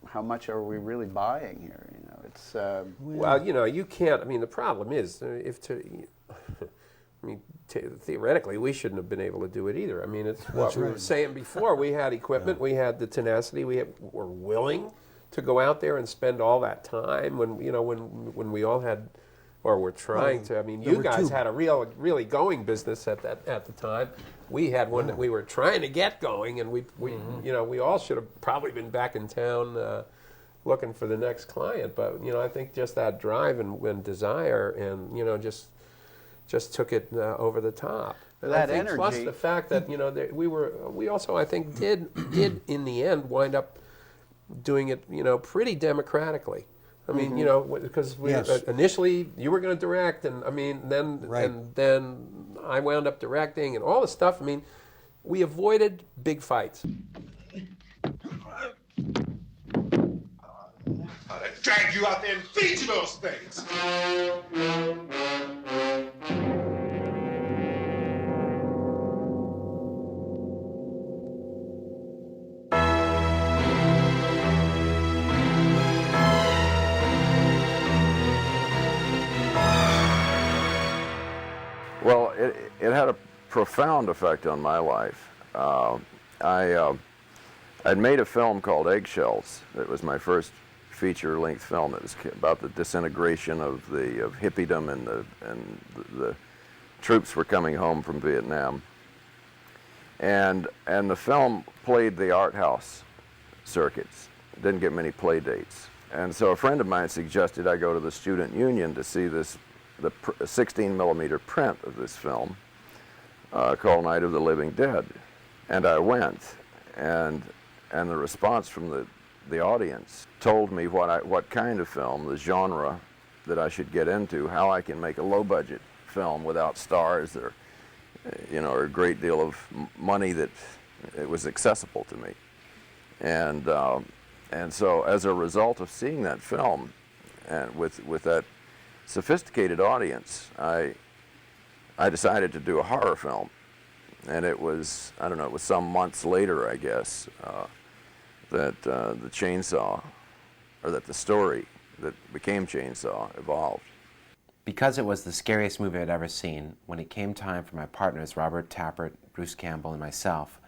Speaker 6: how much are we really buying here? You know, it's
Speaker 5: well, you know, you can't. I mean, the problem is I mean, theoretically, we shouldn't have been able to do it either. I mean, it's what we were saying before. We had equipment, we had the tenacity, were willing to go out there and spend all that time when, you know, when we all had, or were trying to. I mean, you guys had a really going business at the time. We had one that we were trying to get going, and we you know, we all should have probably been back in town looking for the next client. But, you know, I think just that drive and desire, and, you know, just took it over the top. And
Speaker 6: that
Speaker 5: I think
Speaker 6: energy,
Speaker 5: plus the fact that, you know, we also, I think, did in the end wind up doing it, you know, pretty democratically. I mean, you know, because initially you were going to direct, and I mean, then I wound up directing and all the stuff. I mean, we avoided big fights.
Speaker 18: I'd drag you out there and feed you those things.
Speaker 7: Well, it had a profound effect on my life. I'd made a film called Eggshells. It was my first feature-length film. It was about the disintegration of hippiedom, and the troops were coming home from Vietnam. And the film played the art house circuits. Didn't get many play dates. And so a friend of mine suggested I go to the Student Union to see the 16mm print of this film called Night of the Living Dead. And I went, and the response from the audience told me what kind of film, the genre that I should get into, how I can make a low-budget film without stars or, you know, or a great deal of money that it was accessible to me. And so as a result of seeing that film, and with that sophisticated audience, I decided to do a horror film. And it was, I don't know, it was some months later, I guess, that the Chainsaw, or that the story that became Chainsaw evolved.
Speaker 10: Because it was the scariest movie I'd ever seen, when it came time for my partners, Robert Tappert, Bruce Campbell, and myself,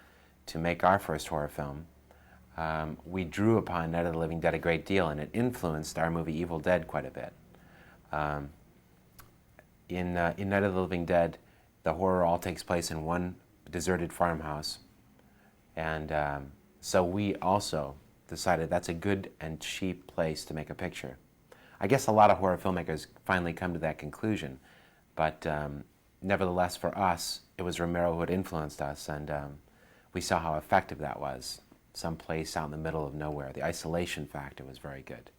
Speaker 10: to make our first horror film, we drew upon Night of the Living Dead a great deal, and it influenced our movie Evil Dead quite a bit. In Night of the Living Dead, the horror all takes place in one deserted farmhouse, and so we also decided that's a good and cheap place to make a picture. I guess a lot of horror filmmakers finally come to that conclusion, but nevertheless for us, it was Romero who had influenced us, and we saw how effective that was. Some place out in the middle of nowhere. The isolation factor was very good.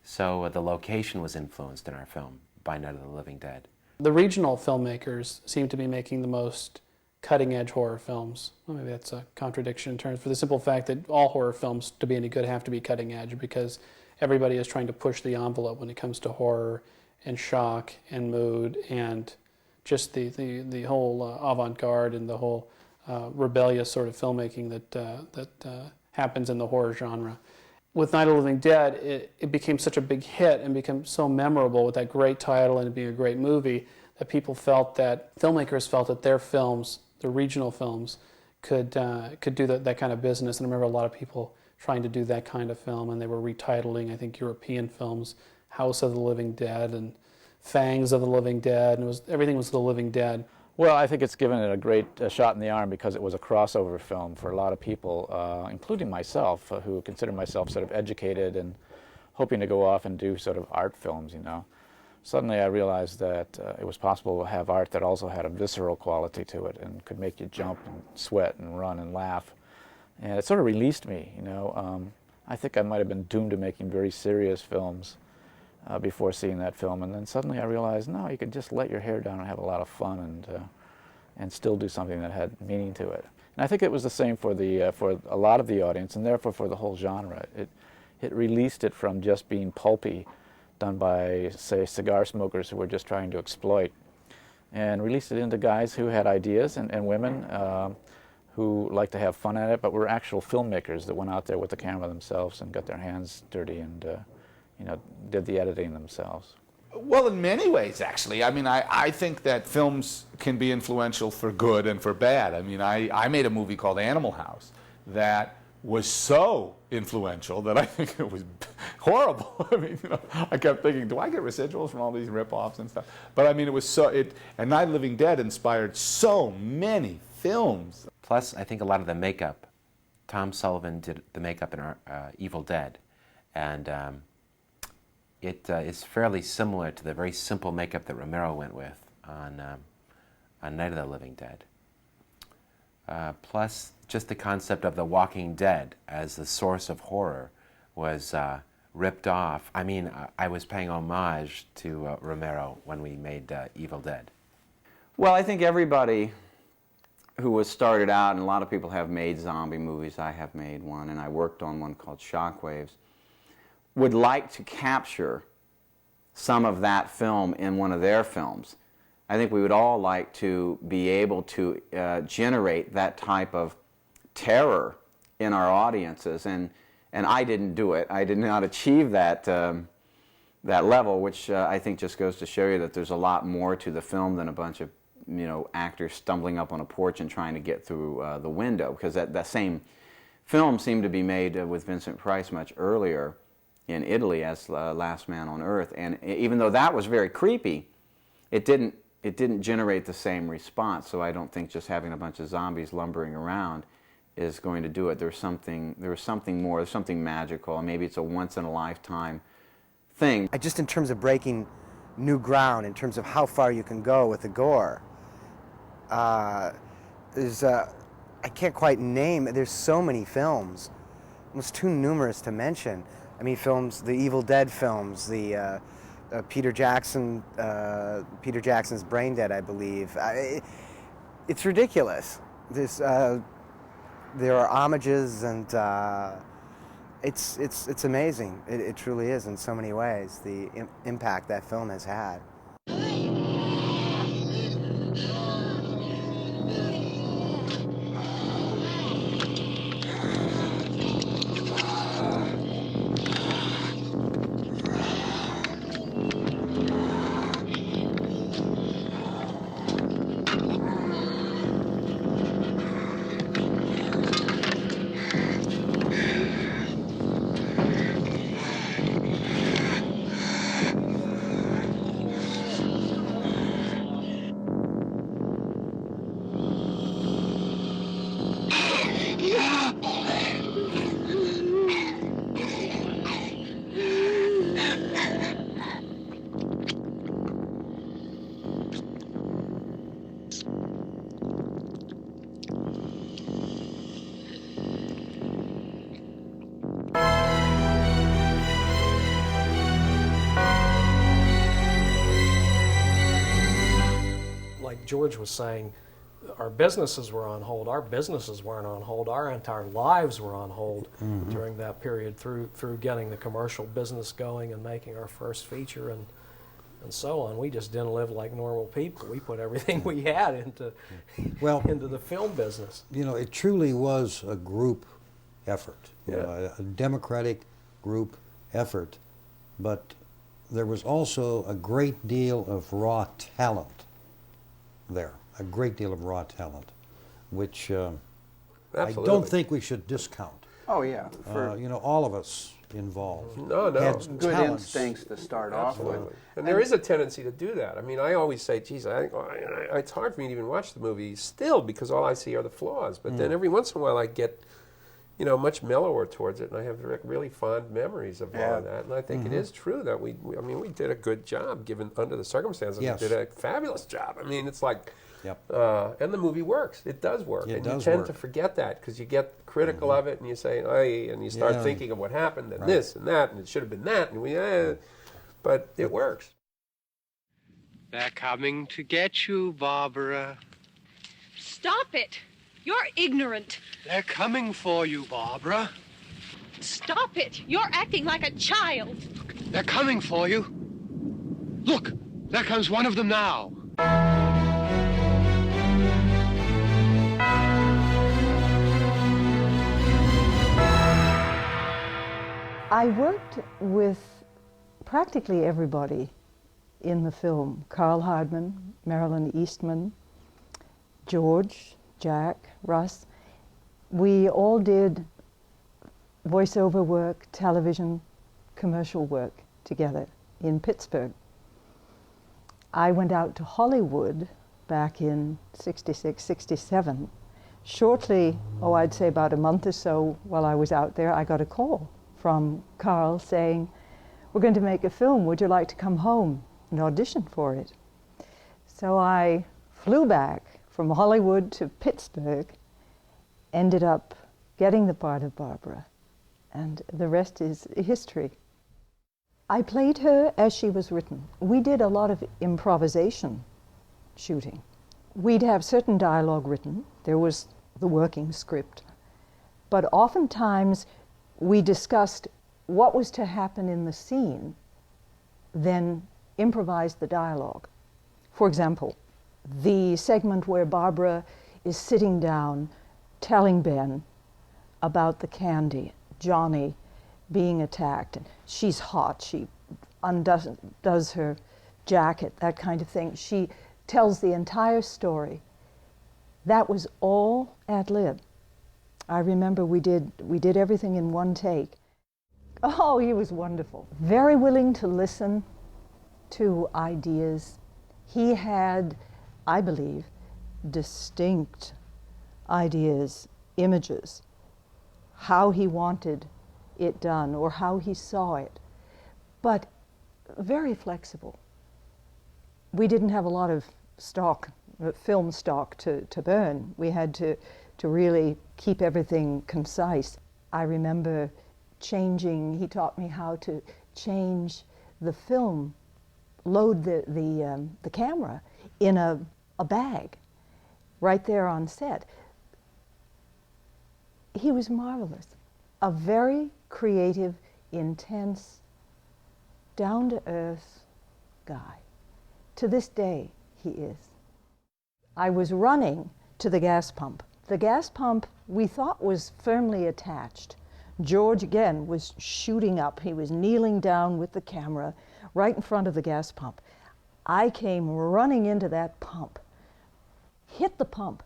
Speaker 10: So the location was influenced in our film by Night of the Living Dead.
Speaker 13: The regional filmmakers seem to be making the most cutting-edge horror films. Well, maybe that's a contradiction in terms, for the simple fact that all horror films, to be any good, have to be cutting-edge, because everybody is trying to push the envelope when it comes to horror and shock and mood and just the whole avant-garde and the whole rebellious sort of filmmaking that happens in the horror genre. With Night of the Living Dead, it became such a big hit and became so memorable with that great title and it being a great movie that filmmakers felt that their films, their regional films, could do that kind of business. And I remember a lot of people trying to do that kind of film, and they were retitling, I think, European films, House of the Living Dead and Fangs of the Living Dead, and everything was The Living Dead.
Speaker 11: Well, I think it's given it a great shot in the arm because it was a crossover film for a lot of people, including myself, who consider myself sort of educated and hoping to go off and do sort of art films, you know. Suddenly I realized that it was possible to have art that also had a visceral quality to it and could make you jump and sweat and run and laugh. And it sort of released me, you know. I think I might have been doomed to making very serious films before seeing that film, and then suddenly I realized, no, you could just let your hair down and have a lot of fun and still do something that had meaning to it. And I think it was the same for a lot of the audience, and therefore for the whole genre. It released it from just being pulpy, done by, say, cigar smokers who were just trying to exploit, and released it into guys who had ideas and women who liked to have fun at it, but were actual filmmakers that went out there with the camera themselves and got their hands dirty and did the editing themselves.
Speaker 9: Well, in many ways, actually. I mean, I think that films can be influential for good and for bad. I mean, I made a movie called Animal House that was so influential that I think it was horrible. I mean, I kept thinking, do I get residuals from all these rip-offs and stuff? But I mean, it was so, and Night of the Living Dead inspired so many films.
Speaker 10: Plus, I think a lot of the makeup, Tom Sullivan did the makeup in our Evil Dead, and it is fairly similar to the very simple makeup that Romero went with on Night of the Living Dead. Plus, just the concept of The Walking Dead as the source of horror was ripped off. I mean, I was paying homage to Romero when we made Evil Dead.
Speaker 8: Well, I think everybody who was started out, and a lot of people have made zombie movies, I have made one, and I worked on one called Shockwaves, would like to capture some of that film in one of their films. I think we would all like to be able to generate that type of terror in our audiences, and I didn't do it. I did not achieve that that level, which I think just goes to show you that there's a lot more to the film than a bunch of actors stumbling up on a porch and trying to get through the window, because that same film seemed to be made with Vincent Price much earlier in Italy as Last Man on Earth, and even though that was very creepy, it didn't generate the same response. So I don't think just having a bunch of zombies lumbering around is going to do it. There was something more, there's something magical, and maybe it's a once-in-a-lifetime thing.
Speaker 15: Just in terms of breaking new ground, in terms of how far you can go with the gore, I can't quite name, there's so many films, almost too numerous to mention. I mean, films, the Evil Dead films, the Peter Jackson's Brain Dead, I believe. It's ridiculous. There are homages, and it's amazing. It truly is in so many ways, the impact that film has had.
Speaker 4: George was saying, our businesses were on hold. Our businesses weren't on hold. Our entire lives were on hold during that period through getting the commercial business going and making our first feature and so on. We just didn't live like normal people. We put everything we had into the film business.
Speaker 3: It truly was a group effort, a democratic group effort, but there was also a great deal of raw talent there, a great deal of raw talent, which I don't think we should discount.
Speaker 6: Oh yeah,
Speaker 3: all of us involved.
Speaker 5: No,
Speaker 6: had good instincts to start off with,
Speaker 5: and there is a tendency to do that. I mean, I always say, geez, it's hard for me to even watch the movie still because all I see are the flaws. But then every once in a while, I get, much mellower towards it, and I have really fond memories of all of that. And I think it is true that we did a good job given under the circumstances.
Speaker 3: Yes.
Speaker 5: We did a fabulous job. I mean, it's like, and the movie works. It does work, and you tend to forget that because you get critical of it, and you say, "Ay," and you start thinking of what happened, and this and that, and it should have been that, and but it works.
Speaker 20: They're coming to get you, Barbara.
Speaker 21: Stop it! You're ignorant.
Speaker 20: They're coming for you, Barbara.
Speaker 21: Stop it! You're acting like a child.
Speaker 20: They're coming for you. Look, there comes one of them now.
Speaker 22: I worked with practically everybody in the film. Carl Hardman, Marilyn Eastman, George, Jack, Russ. We all did voiceover work, television, commercial work together in Pittsburgh. I went out to Hollywood back in '66, '67. Shortly, I'd say about a month or so while I was out there, I got a call from Carl saying, "We're going to make a film. Would you like to come home and audition for it?" So I flew back from Hollywood to Pittsburgh, ended up getting the part of Barbara, and the rest is history. I played her as she was written. We did a lot of improvisation shooting. We'd have certain dialogue written. There was the working script. But oftentimes we discussed what was to happen in the scene, then improvised the dialogue. For example, the segment where Barbara is sitting down telling Ben about the candy, Johnny being attacked, and she's hot, she does her jacket, that kind of thing. She tells the entire story. That was all ad lib. I remember we did everything in one take. Oh, he was wonderful. Very willing to listen to ideas. He had, I believe, distinct ideas, images, how he wanted it done or how he saw it, but very flexible. We didn't have a lot of stock, film stock to burn. We had to really keep everything concise. I remember changing, he taught me how to change the film, load the camera in a bag right there on set. He was marvelous. A very creative, intense, down-to-earth guy. To this day, he is. I was running to the gas pump. The gas pump we thought was firmly attached. George, again, was shooting up. He was kneeling down with the camera right in front of the gas pump. I came running into that pump, hit the pump.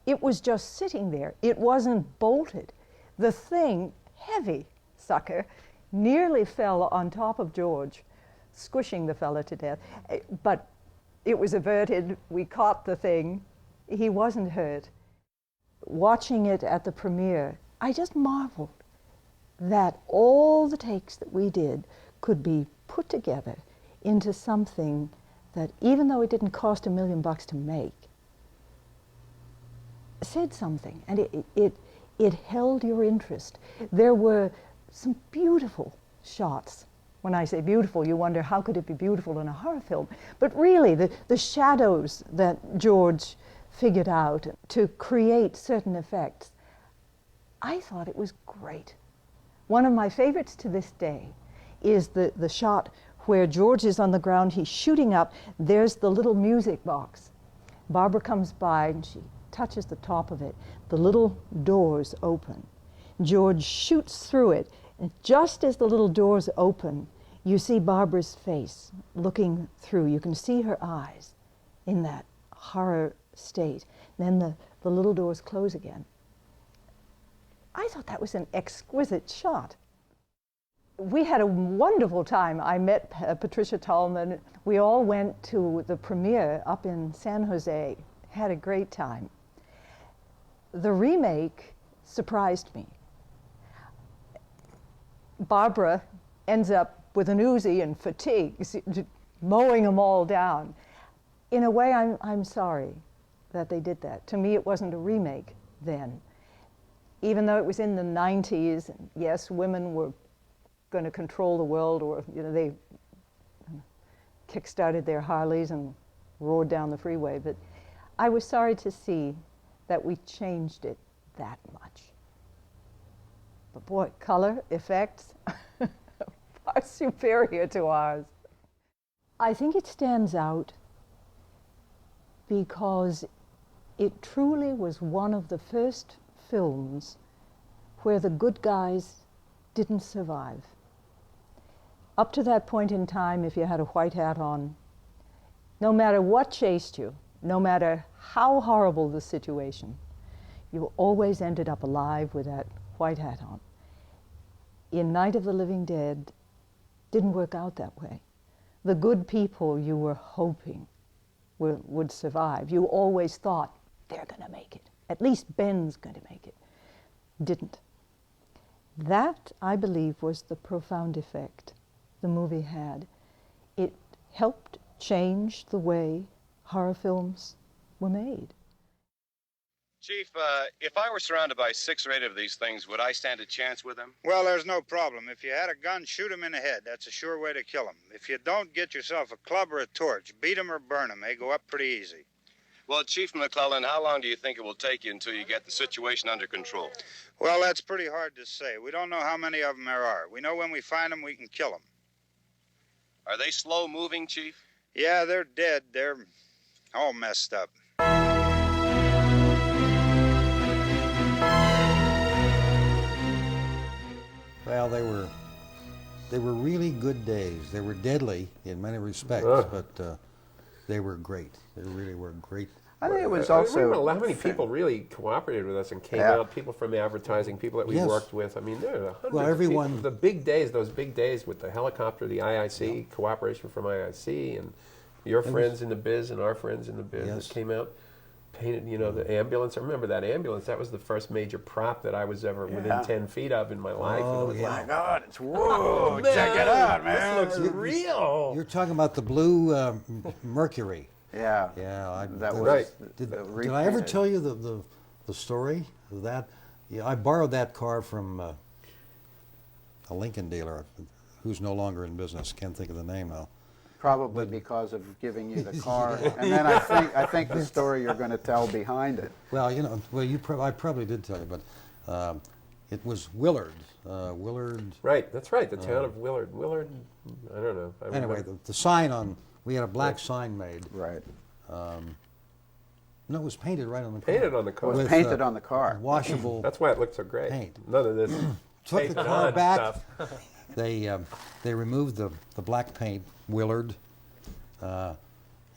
Speaker 22: It was just sitting there. It wasn't bolted. The thing, heavy sucker, nearly fell on top of George, squishing the fella to death. But it was averted. We caught the thing. He wasn't hurt. Watching it at the premiere, I just marveled that all the takes that we did could be put together into something that, even though it didn't cost $1 million to make, said something, and it held your interest. There were some beautiful shots. When I say beautiful, you wonder how could it be beautiful in a horror film? But really, the shadows that George figured out to create certain effects, I thought it was great. One of my favorites to this day is the shot where George is on the ground, he's shooting up, there's the little music box. Barbara comes by and she touches the top of it. The little doors open. George shoots through it, and just as the little doors open, you see Barbara's face looking through. You can see her eyes in that horror state. Then the little doors close again. I thought that was an exquisite shot. We had a wonderful time. I met Patricia Tallman. We all went to the premiere up in San Jose, had a great time. The remake surprised me. Barbara ends up with an Uzi and fatigues, mowing them all down. In a way, I'm sorry that they did that. To me, it wasn't a remake then. Even though it was in the 90s, yes, women were going to control the world, or kick-started their Harleys and roared down the freeway. But I was sorry to see that we changed it that much. But boy, color, effects, far superior to ours. I think it stands out because it truly was one of the first films where the good guys didn't survive. Up to that point in time, if you had a white hat on, no matter what chased you, no matter how horrible the situation, you always ended up alive with that white hat on. In Night of the Living Dead, didn't work out that way. The good people you were hoping would survive. You always thought, they're going to make it. At least Ben's going to make it. Didn't. That, I believe, was the profound effect the movie had. It helped change the way horror films were made.
Speaker 1: Chief, if I were surrounded by 6 or 8 of these things, would I stand a chance with them?
Speaker 2: Well, there's no problem. If you had a gun, shoot him in the head. That's a sure way to kill him. If you don't, get yourself a club or a torch. Beat him or burn him. They go up pretty easy.
Speaker 1: Well, Chief McClellan, how long do you think it will take you until you get the situation under control?
Speaker 2: Well, that's pretty hard to say. We don't know how many of them there are. We know when we find them, we can kill them.
Speaker 1: Are they slow-moving, Chief?
Speaker 2: Yeah, they're dead. They're all messed up.
Speaker 3: Well, they were really good days. They were deadly in many respects, but they were great. They really were great.
Speaker 6: I think it was
Speaker 5: I
Speaker 6: also...
Speaker 5: remember how many people really cooperated with us and came out, people from advertising, people that we worked with. I mean, there were hundreds
Speaker 3: Well, everyone...
Speaker 5: of people. The big days, those big days with the helicopter, the IIC, cooperation from IIC, and your friends in the biz and our friends in the biz that came out, painted, you know, the ambulance. I remember that ambulance. That was the first major prop that I was ever within 10 feet of in my life.
Speaker 3: Oh,
Speaker 5: and
Speaker 3: yeah.
Speaker 5: my God, it's
Speaker 2: whoa, check it out, man.
Speaker 5: This looks real.
Speaker 3: You're talking about the blue Mercury.
Speaker 6: Yeah.
Speaker 3: Yeah.
Speaker 6: That was
Speaker 3: Did I ever tell you the story of that? Yeah, I borrowed that car from a Lincoln dealer who's no longer in business. Can't think of the name now.
Speaker 6: Probably because of giving you the car. And then I think the story you're going to tell behind it.
Speaker 3: Well, you know, I probably did tell you, but it was Willard. Willard.
Speaker 5: Right, that's right. The town of Willard. Willard, I don't know.
Speaker 3: Anyway, the sign on, we had a black sign made.
Speaker 6: Right.
Speaker 3: No, it was painted right on the car.
Speaker 5: Painted on the car.
Speaker 6: It was painted on the car.
Speaker 3: Washable.
Speaker 5: That's why it looked so great.
Speaker 3: Paint.
Speaker 5: None of this.
Speaker 3: Took the car back. They removed the black paint, Willard, and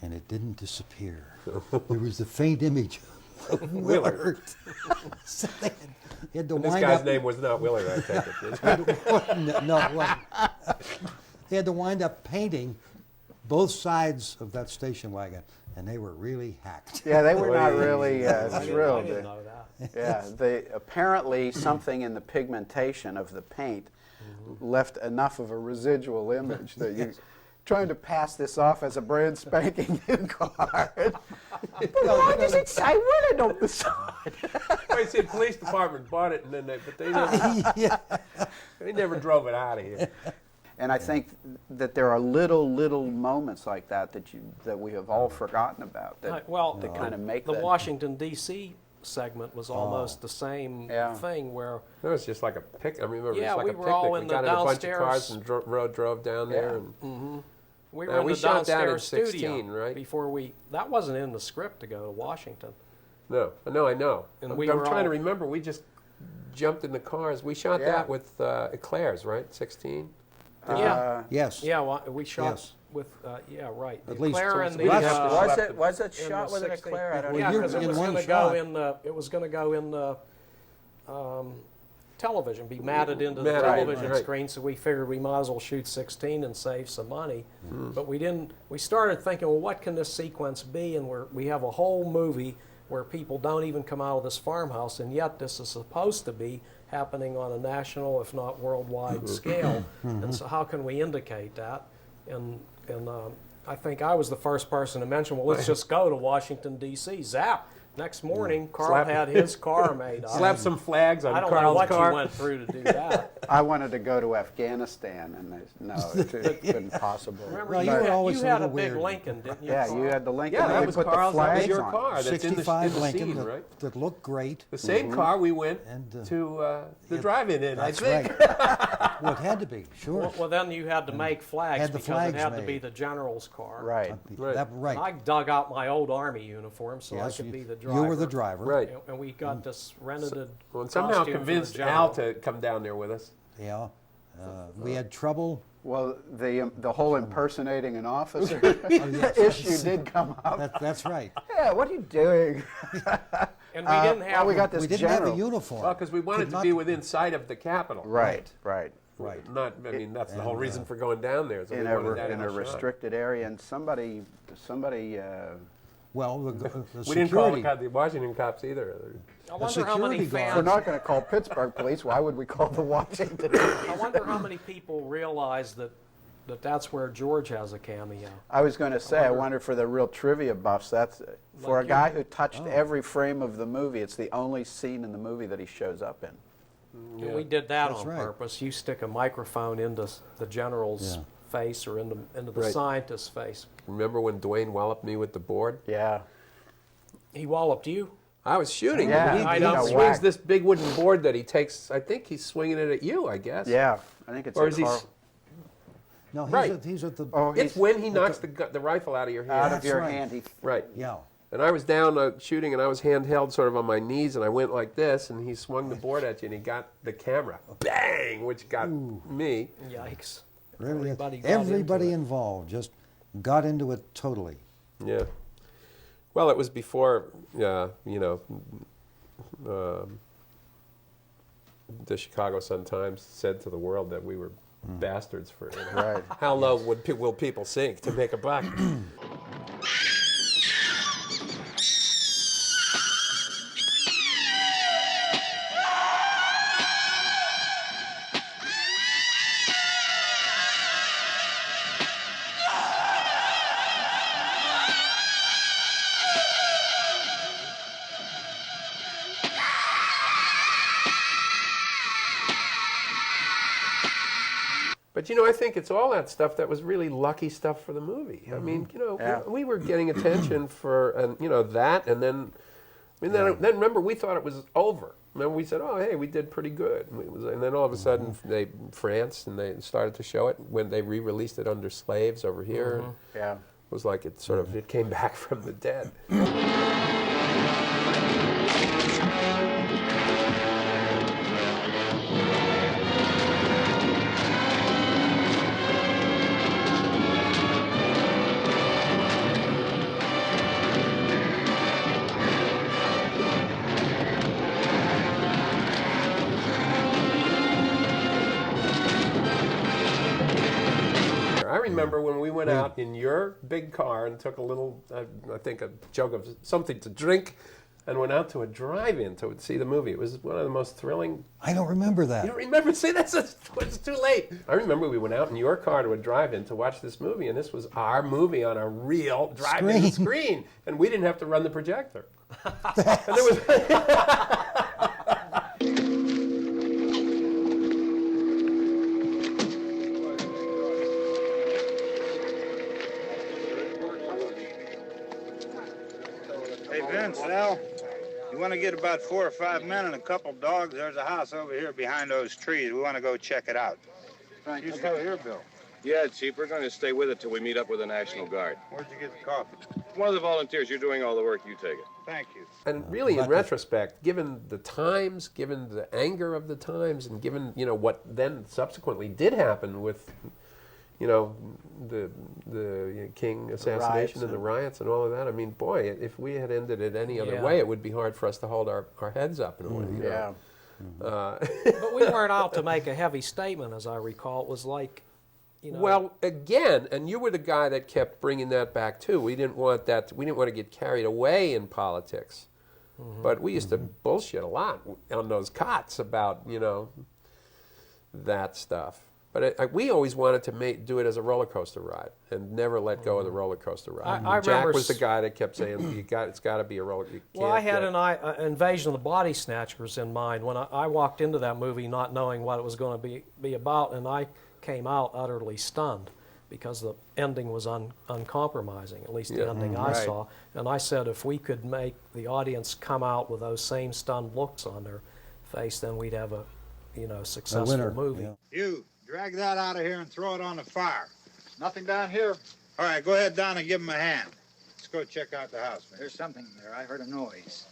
Speaker 3: it didn't disappear. There was a faint image of Willard. So they had to
Speaker 5: And this
Speaker 3: wind
Speaker 5: guy's
Speaker 3: up,
Speaker 5: name was not Willard, I take it.
Speaker 3: no, it wasn't. They had to wind up painting both sides of that station wagon, and they were really hacked.
Speaker 6: Yeah, they were not really thrilled.
Speaker 4: I didn't know that.
Speaker 6: Yeah, apparently something in the pigmentation of the paint left enough of a residual image that you're trying to pass this off as a brand spanking new car. But why does it say Willard on the side?
Speaker 5: Well, he said police department bought it, and then they never drove it out of here.
Speaker 6: And I think that there are little moments like that that we have all forgotten about that kind of make
Speaker 4: the
Speaker 6: that.
Speaker 4: Washington D.C. segment was almost the same thing where
Speaker 5: it was just like a pic. I remember it was like
Speaker 4: we
Speaker 5: a
Speaker 4: were
Speaker 5: picnic.
Speaker 4: all in
Speaker 5: We
Speaker 4: the
Speaker 5: got in a bunch of
Speaker 4: downstairs.
Speaker 5: cars and drove down there. And
Speaker 4: we were in
Speaker 5: we
Speaker 4: the
Speaker 5: shot down in
Speaker 4: downstairs
Speaker 5: 16,
Speaker 4: studio
Speaker 5: right?
Speaker 4: before that wasn't in the script to go to Washington.
Speaker 5: No, I know.
Speaker 4: And
Speaker 5: I'm
Speaker 4: we were
Speaker 5: trying to
Speaker 4: all-
Speaker 5: remember. We just jumped in the cars. We shot that with Eclairs, right? 16.
Speaker 3: Yes.
Speaker 4: Yeah, well, we shot
Speaker 3: Yes.
Speaker 4: with right.
Speaker 3: At
Speaker 4: the
Speaker 3: least
Speaker 4: Eclair
Speaker 3: so
Speaker 4: and
Speaker 3: we
Speaker 4: the
Speaker 3: have
Speaker 6: was it
Speaker 4: in
Speaker 6: shot
Speaker 4: the
Speaker 6: with an
Speaker 4: 16.
Speaker 6: Eclair? I don't
Speaker 4: Yeah,
Speaker 6: know.
Speaker 4: because it was going to go in the television, be matted into the television screen. So we figured we might as well shoot 16 and save some money. But we didn't. We started thinking, well, what can this sequence be? And we have a whole movie where people don't even come out of this farmhouse, and yet this is supposed to be happening on a national, if not worldwide scale. And so how can we indicate that? And I think I was the first person to mention, well, let's just go to Washington, D.C. Zap. Next morning, Carl
Speaker 5: Slap-
Speaker 4: had his car made up.
Speaker 5: Slap some flags on
Speaker 4: I don't
Speaker 5: Carl's
Speaker 4: know what
Speaker 5: car.
Speaker 4: you went through to do that.
Speaker 6: I wanted to go to Afghanistan, and no, it couldn't possible.
Speaker 4: Remember,
Speaker 3: Well,
Speaker 4: you
Speaker 3: you were
Speaker 4: had,
Speaker 3: always
Speaker 4: you
Speaker 3: a
Speaker 4: had a
Speaker 3: little
Speaker 4: big
Speaker 3: weird.
Speaker 4: Lincoln, didn't you?
Speaker 6: Yeah,
Speaker 4: Carl?
Speaker 6: you had the Lincoln.
Speaker 5: Yeah,
Speaker 6: and
Speaker 5: that
Speaker 6: they
Speaker 5: was
Speaker 6: put
Speaker 5: Carl's.
Speaker 6: the
Speaker 5: That was
Speaker 6: flags
Speaker 5: your
Speaker 6: on it.
Speaker 5: car. That's in the
Speaker 3: 65
Speaker 5: in
Speaker 3: Lincoln
Speaker 5: scene, right?
Speaker 3: that looked great.
Speaker 5: The same car we went
Speaker 3: And,
Speaker 5: to the drive-in in, I
Speaker 3: That's
Speaker 5: think.
Speaker 3: right. Well, it had to be, sure.
Speaker 4: Well, then you had to make flags
Speaker 3: Had the
Speaker 4: because
Speaker 3: flags
Speaker 4: it had to
Speaker 3: made.
Speaker 4: be the general's car.
Speaker 6: Right.
Speaker 3: That, right.
Speaker 4: And I dug out my old Army uniform so
Speaker 3: Yes,
Speaker 4: I could
Speaker 3: you-
Speaker 4: be the
Speaker 3: you
Speaker 4: driver.
Speaker 3: were the driver.
Speaker 5: Right.
Speaker 4: And we got this rented
Speaker 5: Well, and somehow
Speaker 4: costume for the
Speaker 5: convinced
Speaker 4: general.
Speaker 5: Al to come down there with us.
Speaker 3: Yeah. We had trouble.
Speaker 6: Well, the whole impersonating an officer
Speaker 3: yes.
Speaker 6: issue did come up.
Speaker 3: That's right.
Speaker 6: Yeah, what are you doing?
Speaker 4: And we didn't have.
Speaker 6: well, we got this
Speaker 3: We didn't
Speaker 6: general.
Speaker 3: have a uniform.
Speaker 5: Well, because we wanted
Speaker 3: Could
Speaker 5: to
Speaker 3: not-
Speaker 5: be within sight of the Capitol.
Speaker 6: Right.
Speaker 3: Right.
Speaker 5: Not, I mean, that's the whole
Speaker 3: And,
Speaker 5: reason for going down there. So
Speaker 6: In
Speaker 5: we
Speaker 6: a,
Speaker 5: wanted that
Speaker 6: in a
Speaker 5: shot.
Speaker 6: restricted area, and somebody
Speaker 3: Well, the
Speaker 5: We didn't call
Speaker 3: security,
Speaker 5: the Washington cops either.
Speaker 4: I wonder how many
Speaker 3: security guard-
Speaker 6: we're
Speaker 4: fans.
Speaker 6: not going to call Pittsburgh police. Why would we call the Washington?
Speaker 4: I wonder how many people realize that's where George has a cameo.
Speaker 6: I was going to say, I wonder for the real trivia buffs, that's for a
Speaker 4: you.
Speaker 6: guy who touched every frame of the movie. It's the only scene in the movie that he shows up in.
Speaker 4: And we did that
Speaker 3: That's
Speaker 4: on
Speaker 3: right.
Speaker 4: purpose. You stick a microphone into the general's
Speaker 3: Yeah.
Speaker 4: face or into the
Speaker 5: Right.
Speaker 4: scientist's face.
Speaker 5: Remember when Dwayne walloped me with the board?
Speaker 6: Yeah.
Speaker 4: He walloped you.
Speaker 5: I was shooting.
Speaker 6: Yeah,
Speaker 5: and
Speaker 6: he
Speaker 5: he
Speaker 6: got
Speaker 5: swings
Speaker 6: whacked.
Speaker 5: this big wooden board that he takes. I think he's swinging it at you, I guess.
Speaker 6: Yeah, I think it's
Speaker 5: Or
Speaker 6: a
Speaker 5: is he?
Speaker 6: Carl-
Speaker 3: no, he's,
Speaker 5: Right.
Speaker 3: he's at the,
Speaker 6: Oh,
Speaker 5: It's
Speaker 6: he's
Speaker 5: when he knocks the rifle out of your hand.
Speaker 6: out of
Speaker 3: That's
Speaker 6: your
Speaker 3: right.
Speaker 6: hand. He
Speaker 5: Right.
Speaker 3: yeah.
Speaker 5: And I was down shooting, and I was handheld sort of on my knees, and I went like this, and he swung the board at you, and he got the camera. Bang! Which got me.
Speaker 4: Yikes.
Speaker 3: Really,
Speaker 4: Everybody got
Speaker 3: everybody
Speaker 4: into it.
Speaker 3: involved just got into it totally.
Speaker 5: Yeah. Well, it was before, the Chicago Sun-Times said to the world that we were bastards for
Speaker 6: Right.
Speaker 5: how low will people sink to make a buck? But I think it's all that stuff that was really lucky stuff for the movie. I mean,
Speaker 6: Yeah.
Speaker 5: we were getting attention for, and that, and then, then remember we thought it was over. Remember we said, oh hey, we did pretty good, and then all of a sudden France and they started to show it when they re-released it under Slaves over here. And
Speaker 6: Yeah.
Speaker 5: it was like it came back from the dead. I remember when we went out in your big car and took a little, I think a jug of something to drink, and went out to a drive-in to see the movie. It was one of the most thrilling.
Speaker 3: I don't remember that.
Speaker 5: You don't remember? See, it's too late. I remember we went out in your car to a drive-in to watch this movie, and this was our movie on a real drive-in screen, and we didn't have to run the projector. And there was.
Speaker 2: Hey, Vince, Al, you want to get about 4 or 5 men and a couple dogs? There's a house over here behind those trees. We want to go check it out. You still here, Bill?
Speaker 1: Yeah, Chief, we're going to stay with it till we meet up with the National Guard.
Speaker 2: Where'd you get the coffee?
Speaker 1: One of the volunteers, you're doing all the work, you take it.
Speaker 2: Thank you.
Speaker 5: And really, in retrospect, given the times, given the anger of the times, and given what then subsequently did happen with, the King assassination and the riots and all of that. I mean, boy, if we had ended it any other way, it would be hard for us to hold our heads up in a way.
Speaker 6: Yeah.
Speaker 4: But we weren't out to make a heavy statement, as I recall. It was like,
Speaker 5: Well, again, and you were the guy that kept bringing that back too. We didn't want that. We didn't want to get carried away in politics, but we used to bullshit a lot on those cots about that stuff. But we always wanted to do it as a roller coaster ride and never let go of the roller coaster ride.
Speaker 4: I
Speaker 5: Jack
Speaker 4: remember
Speaker 5: was the guy that kept saying, it's got to be a roller.
Speaker 4: Well, I had an Invasion of the Body Snatchers in mind when I walked into that movie not knowing what it was going to be about, and I came out utterly stunned because the ending was uncompromising, at least the ending I saw. And I said if we could make the audience come out with those same stunned looks on their face, then we'd have a successful movie.
Speaker 2: Yeah. You, drag that out of here and throw it on the fire.
Speaker 19: Nothing down here.
Speaker 2: All right, go ahead down and give him a hand. Let's go check out the house, man.
Speaker 19: There's something there. I heard a noise.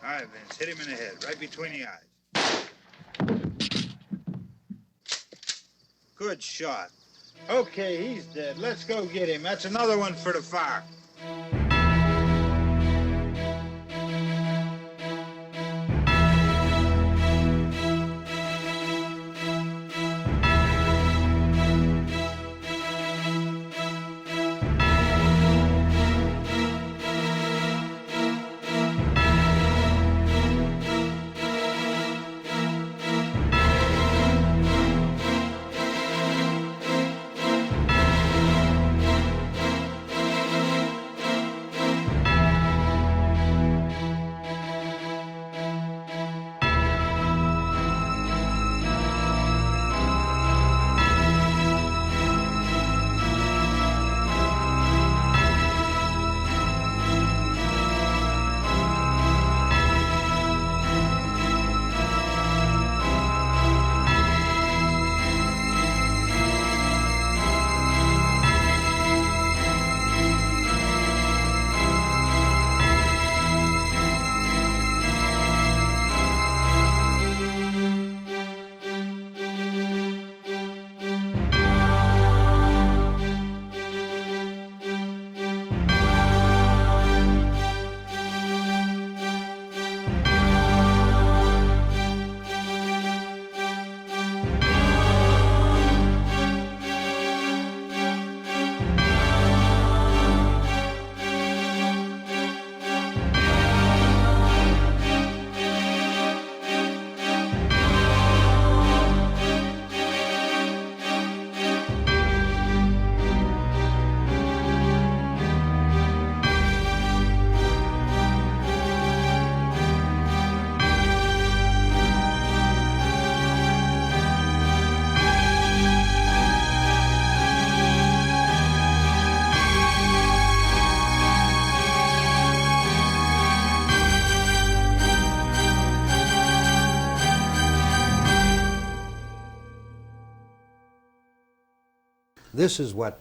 Speaker 2: All right, Vince, hit him in the head, right between the eyes. Good shot. Okay, he's dead. Let's go get him. That's another one for the fire.
Speaker 3: This is what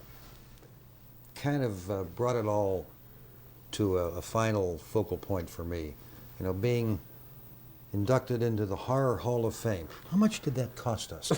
Speaker 3: kind of brought it all to a final focal point for me. You know, being inducted into the Horror Hall of Fame. How much did that cost us?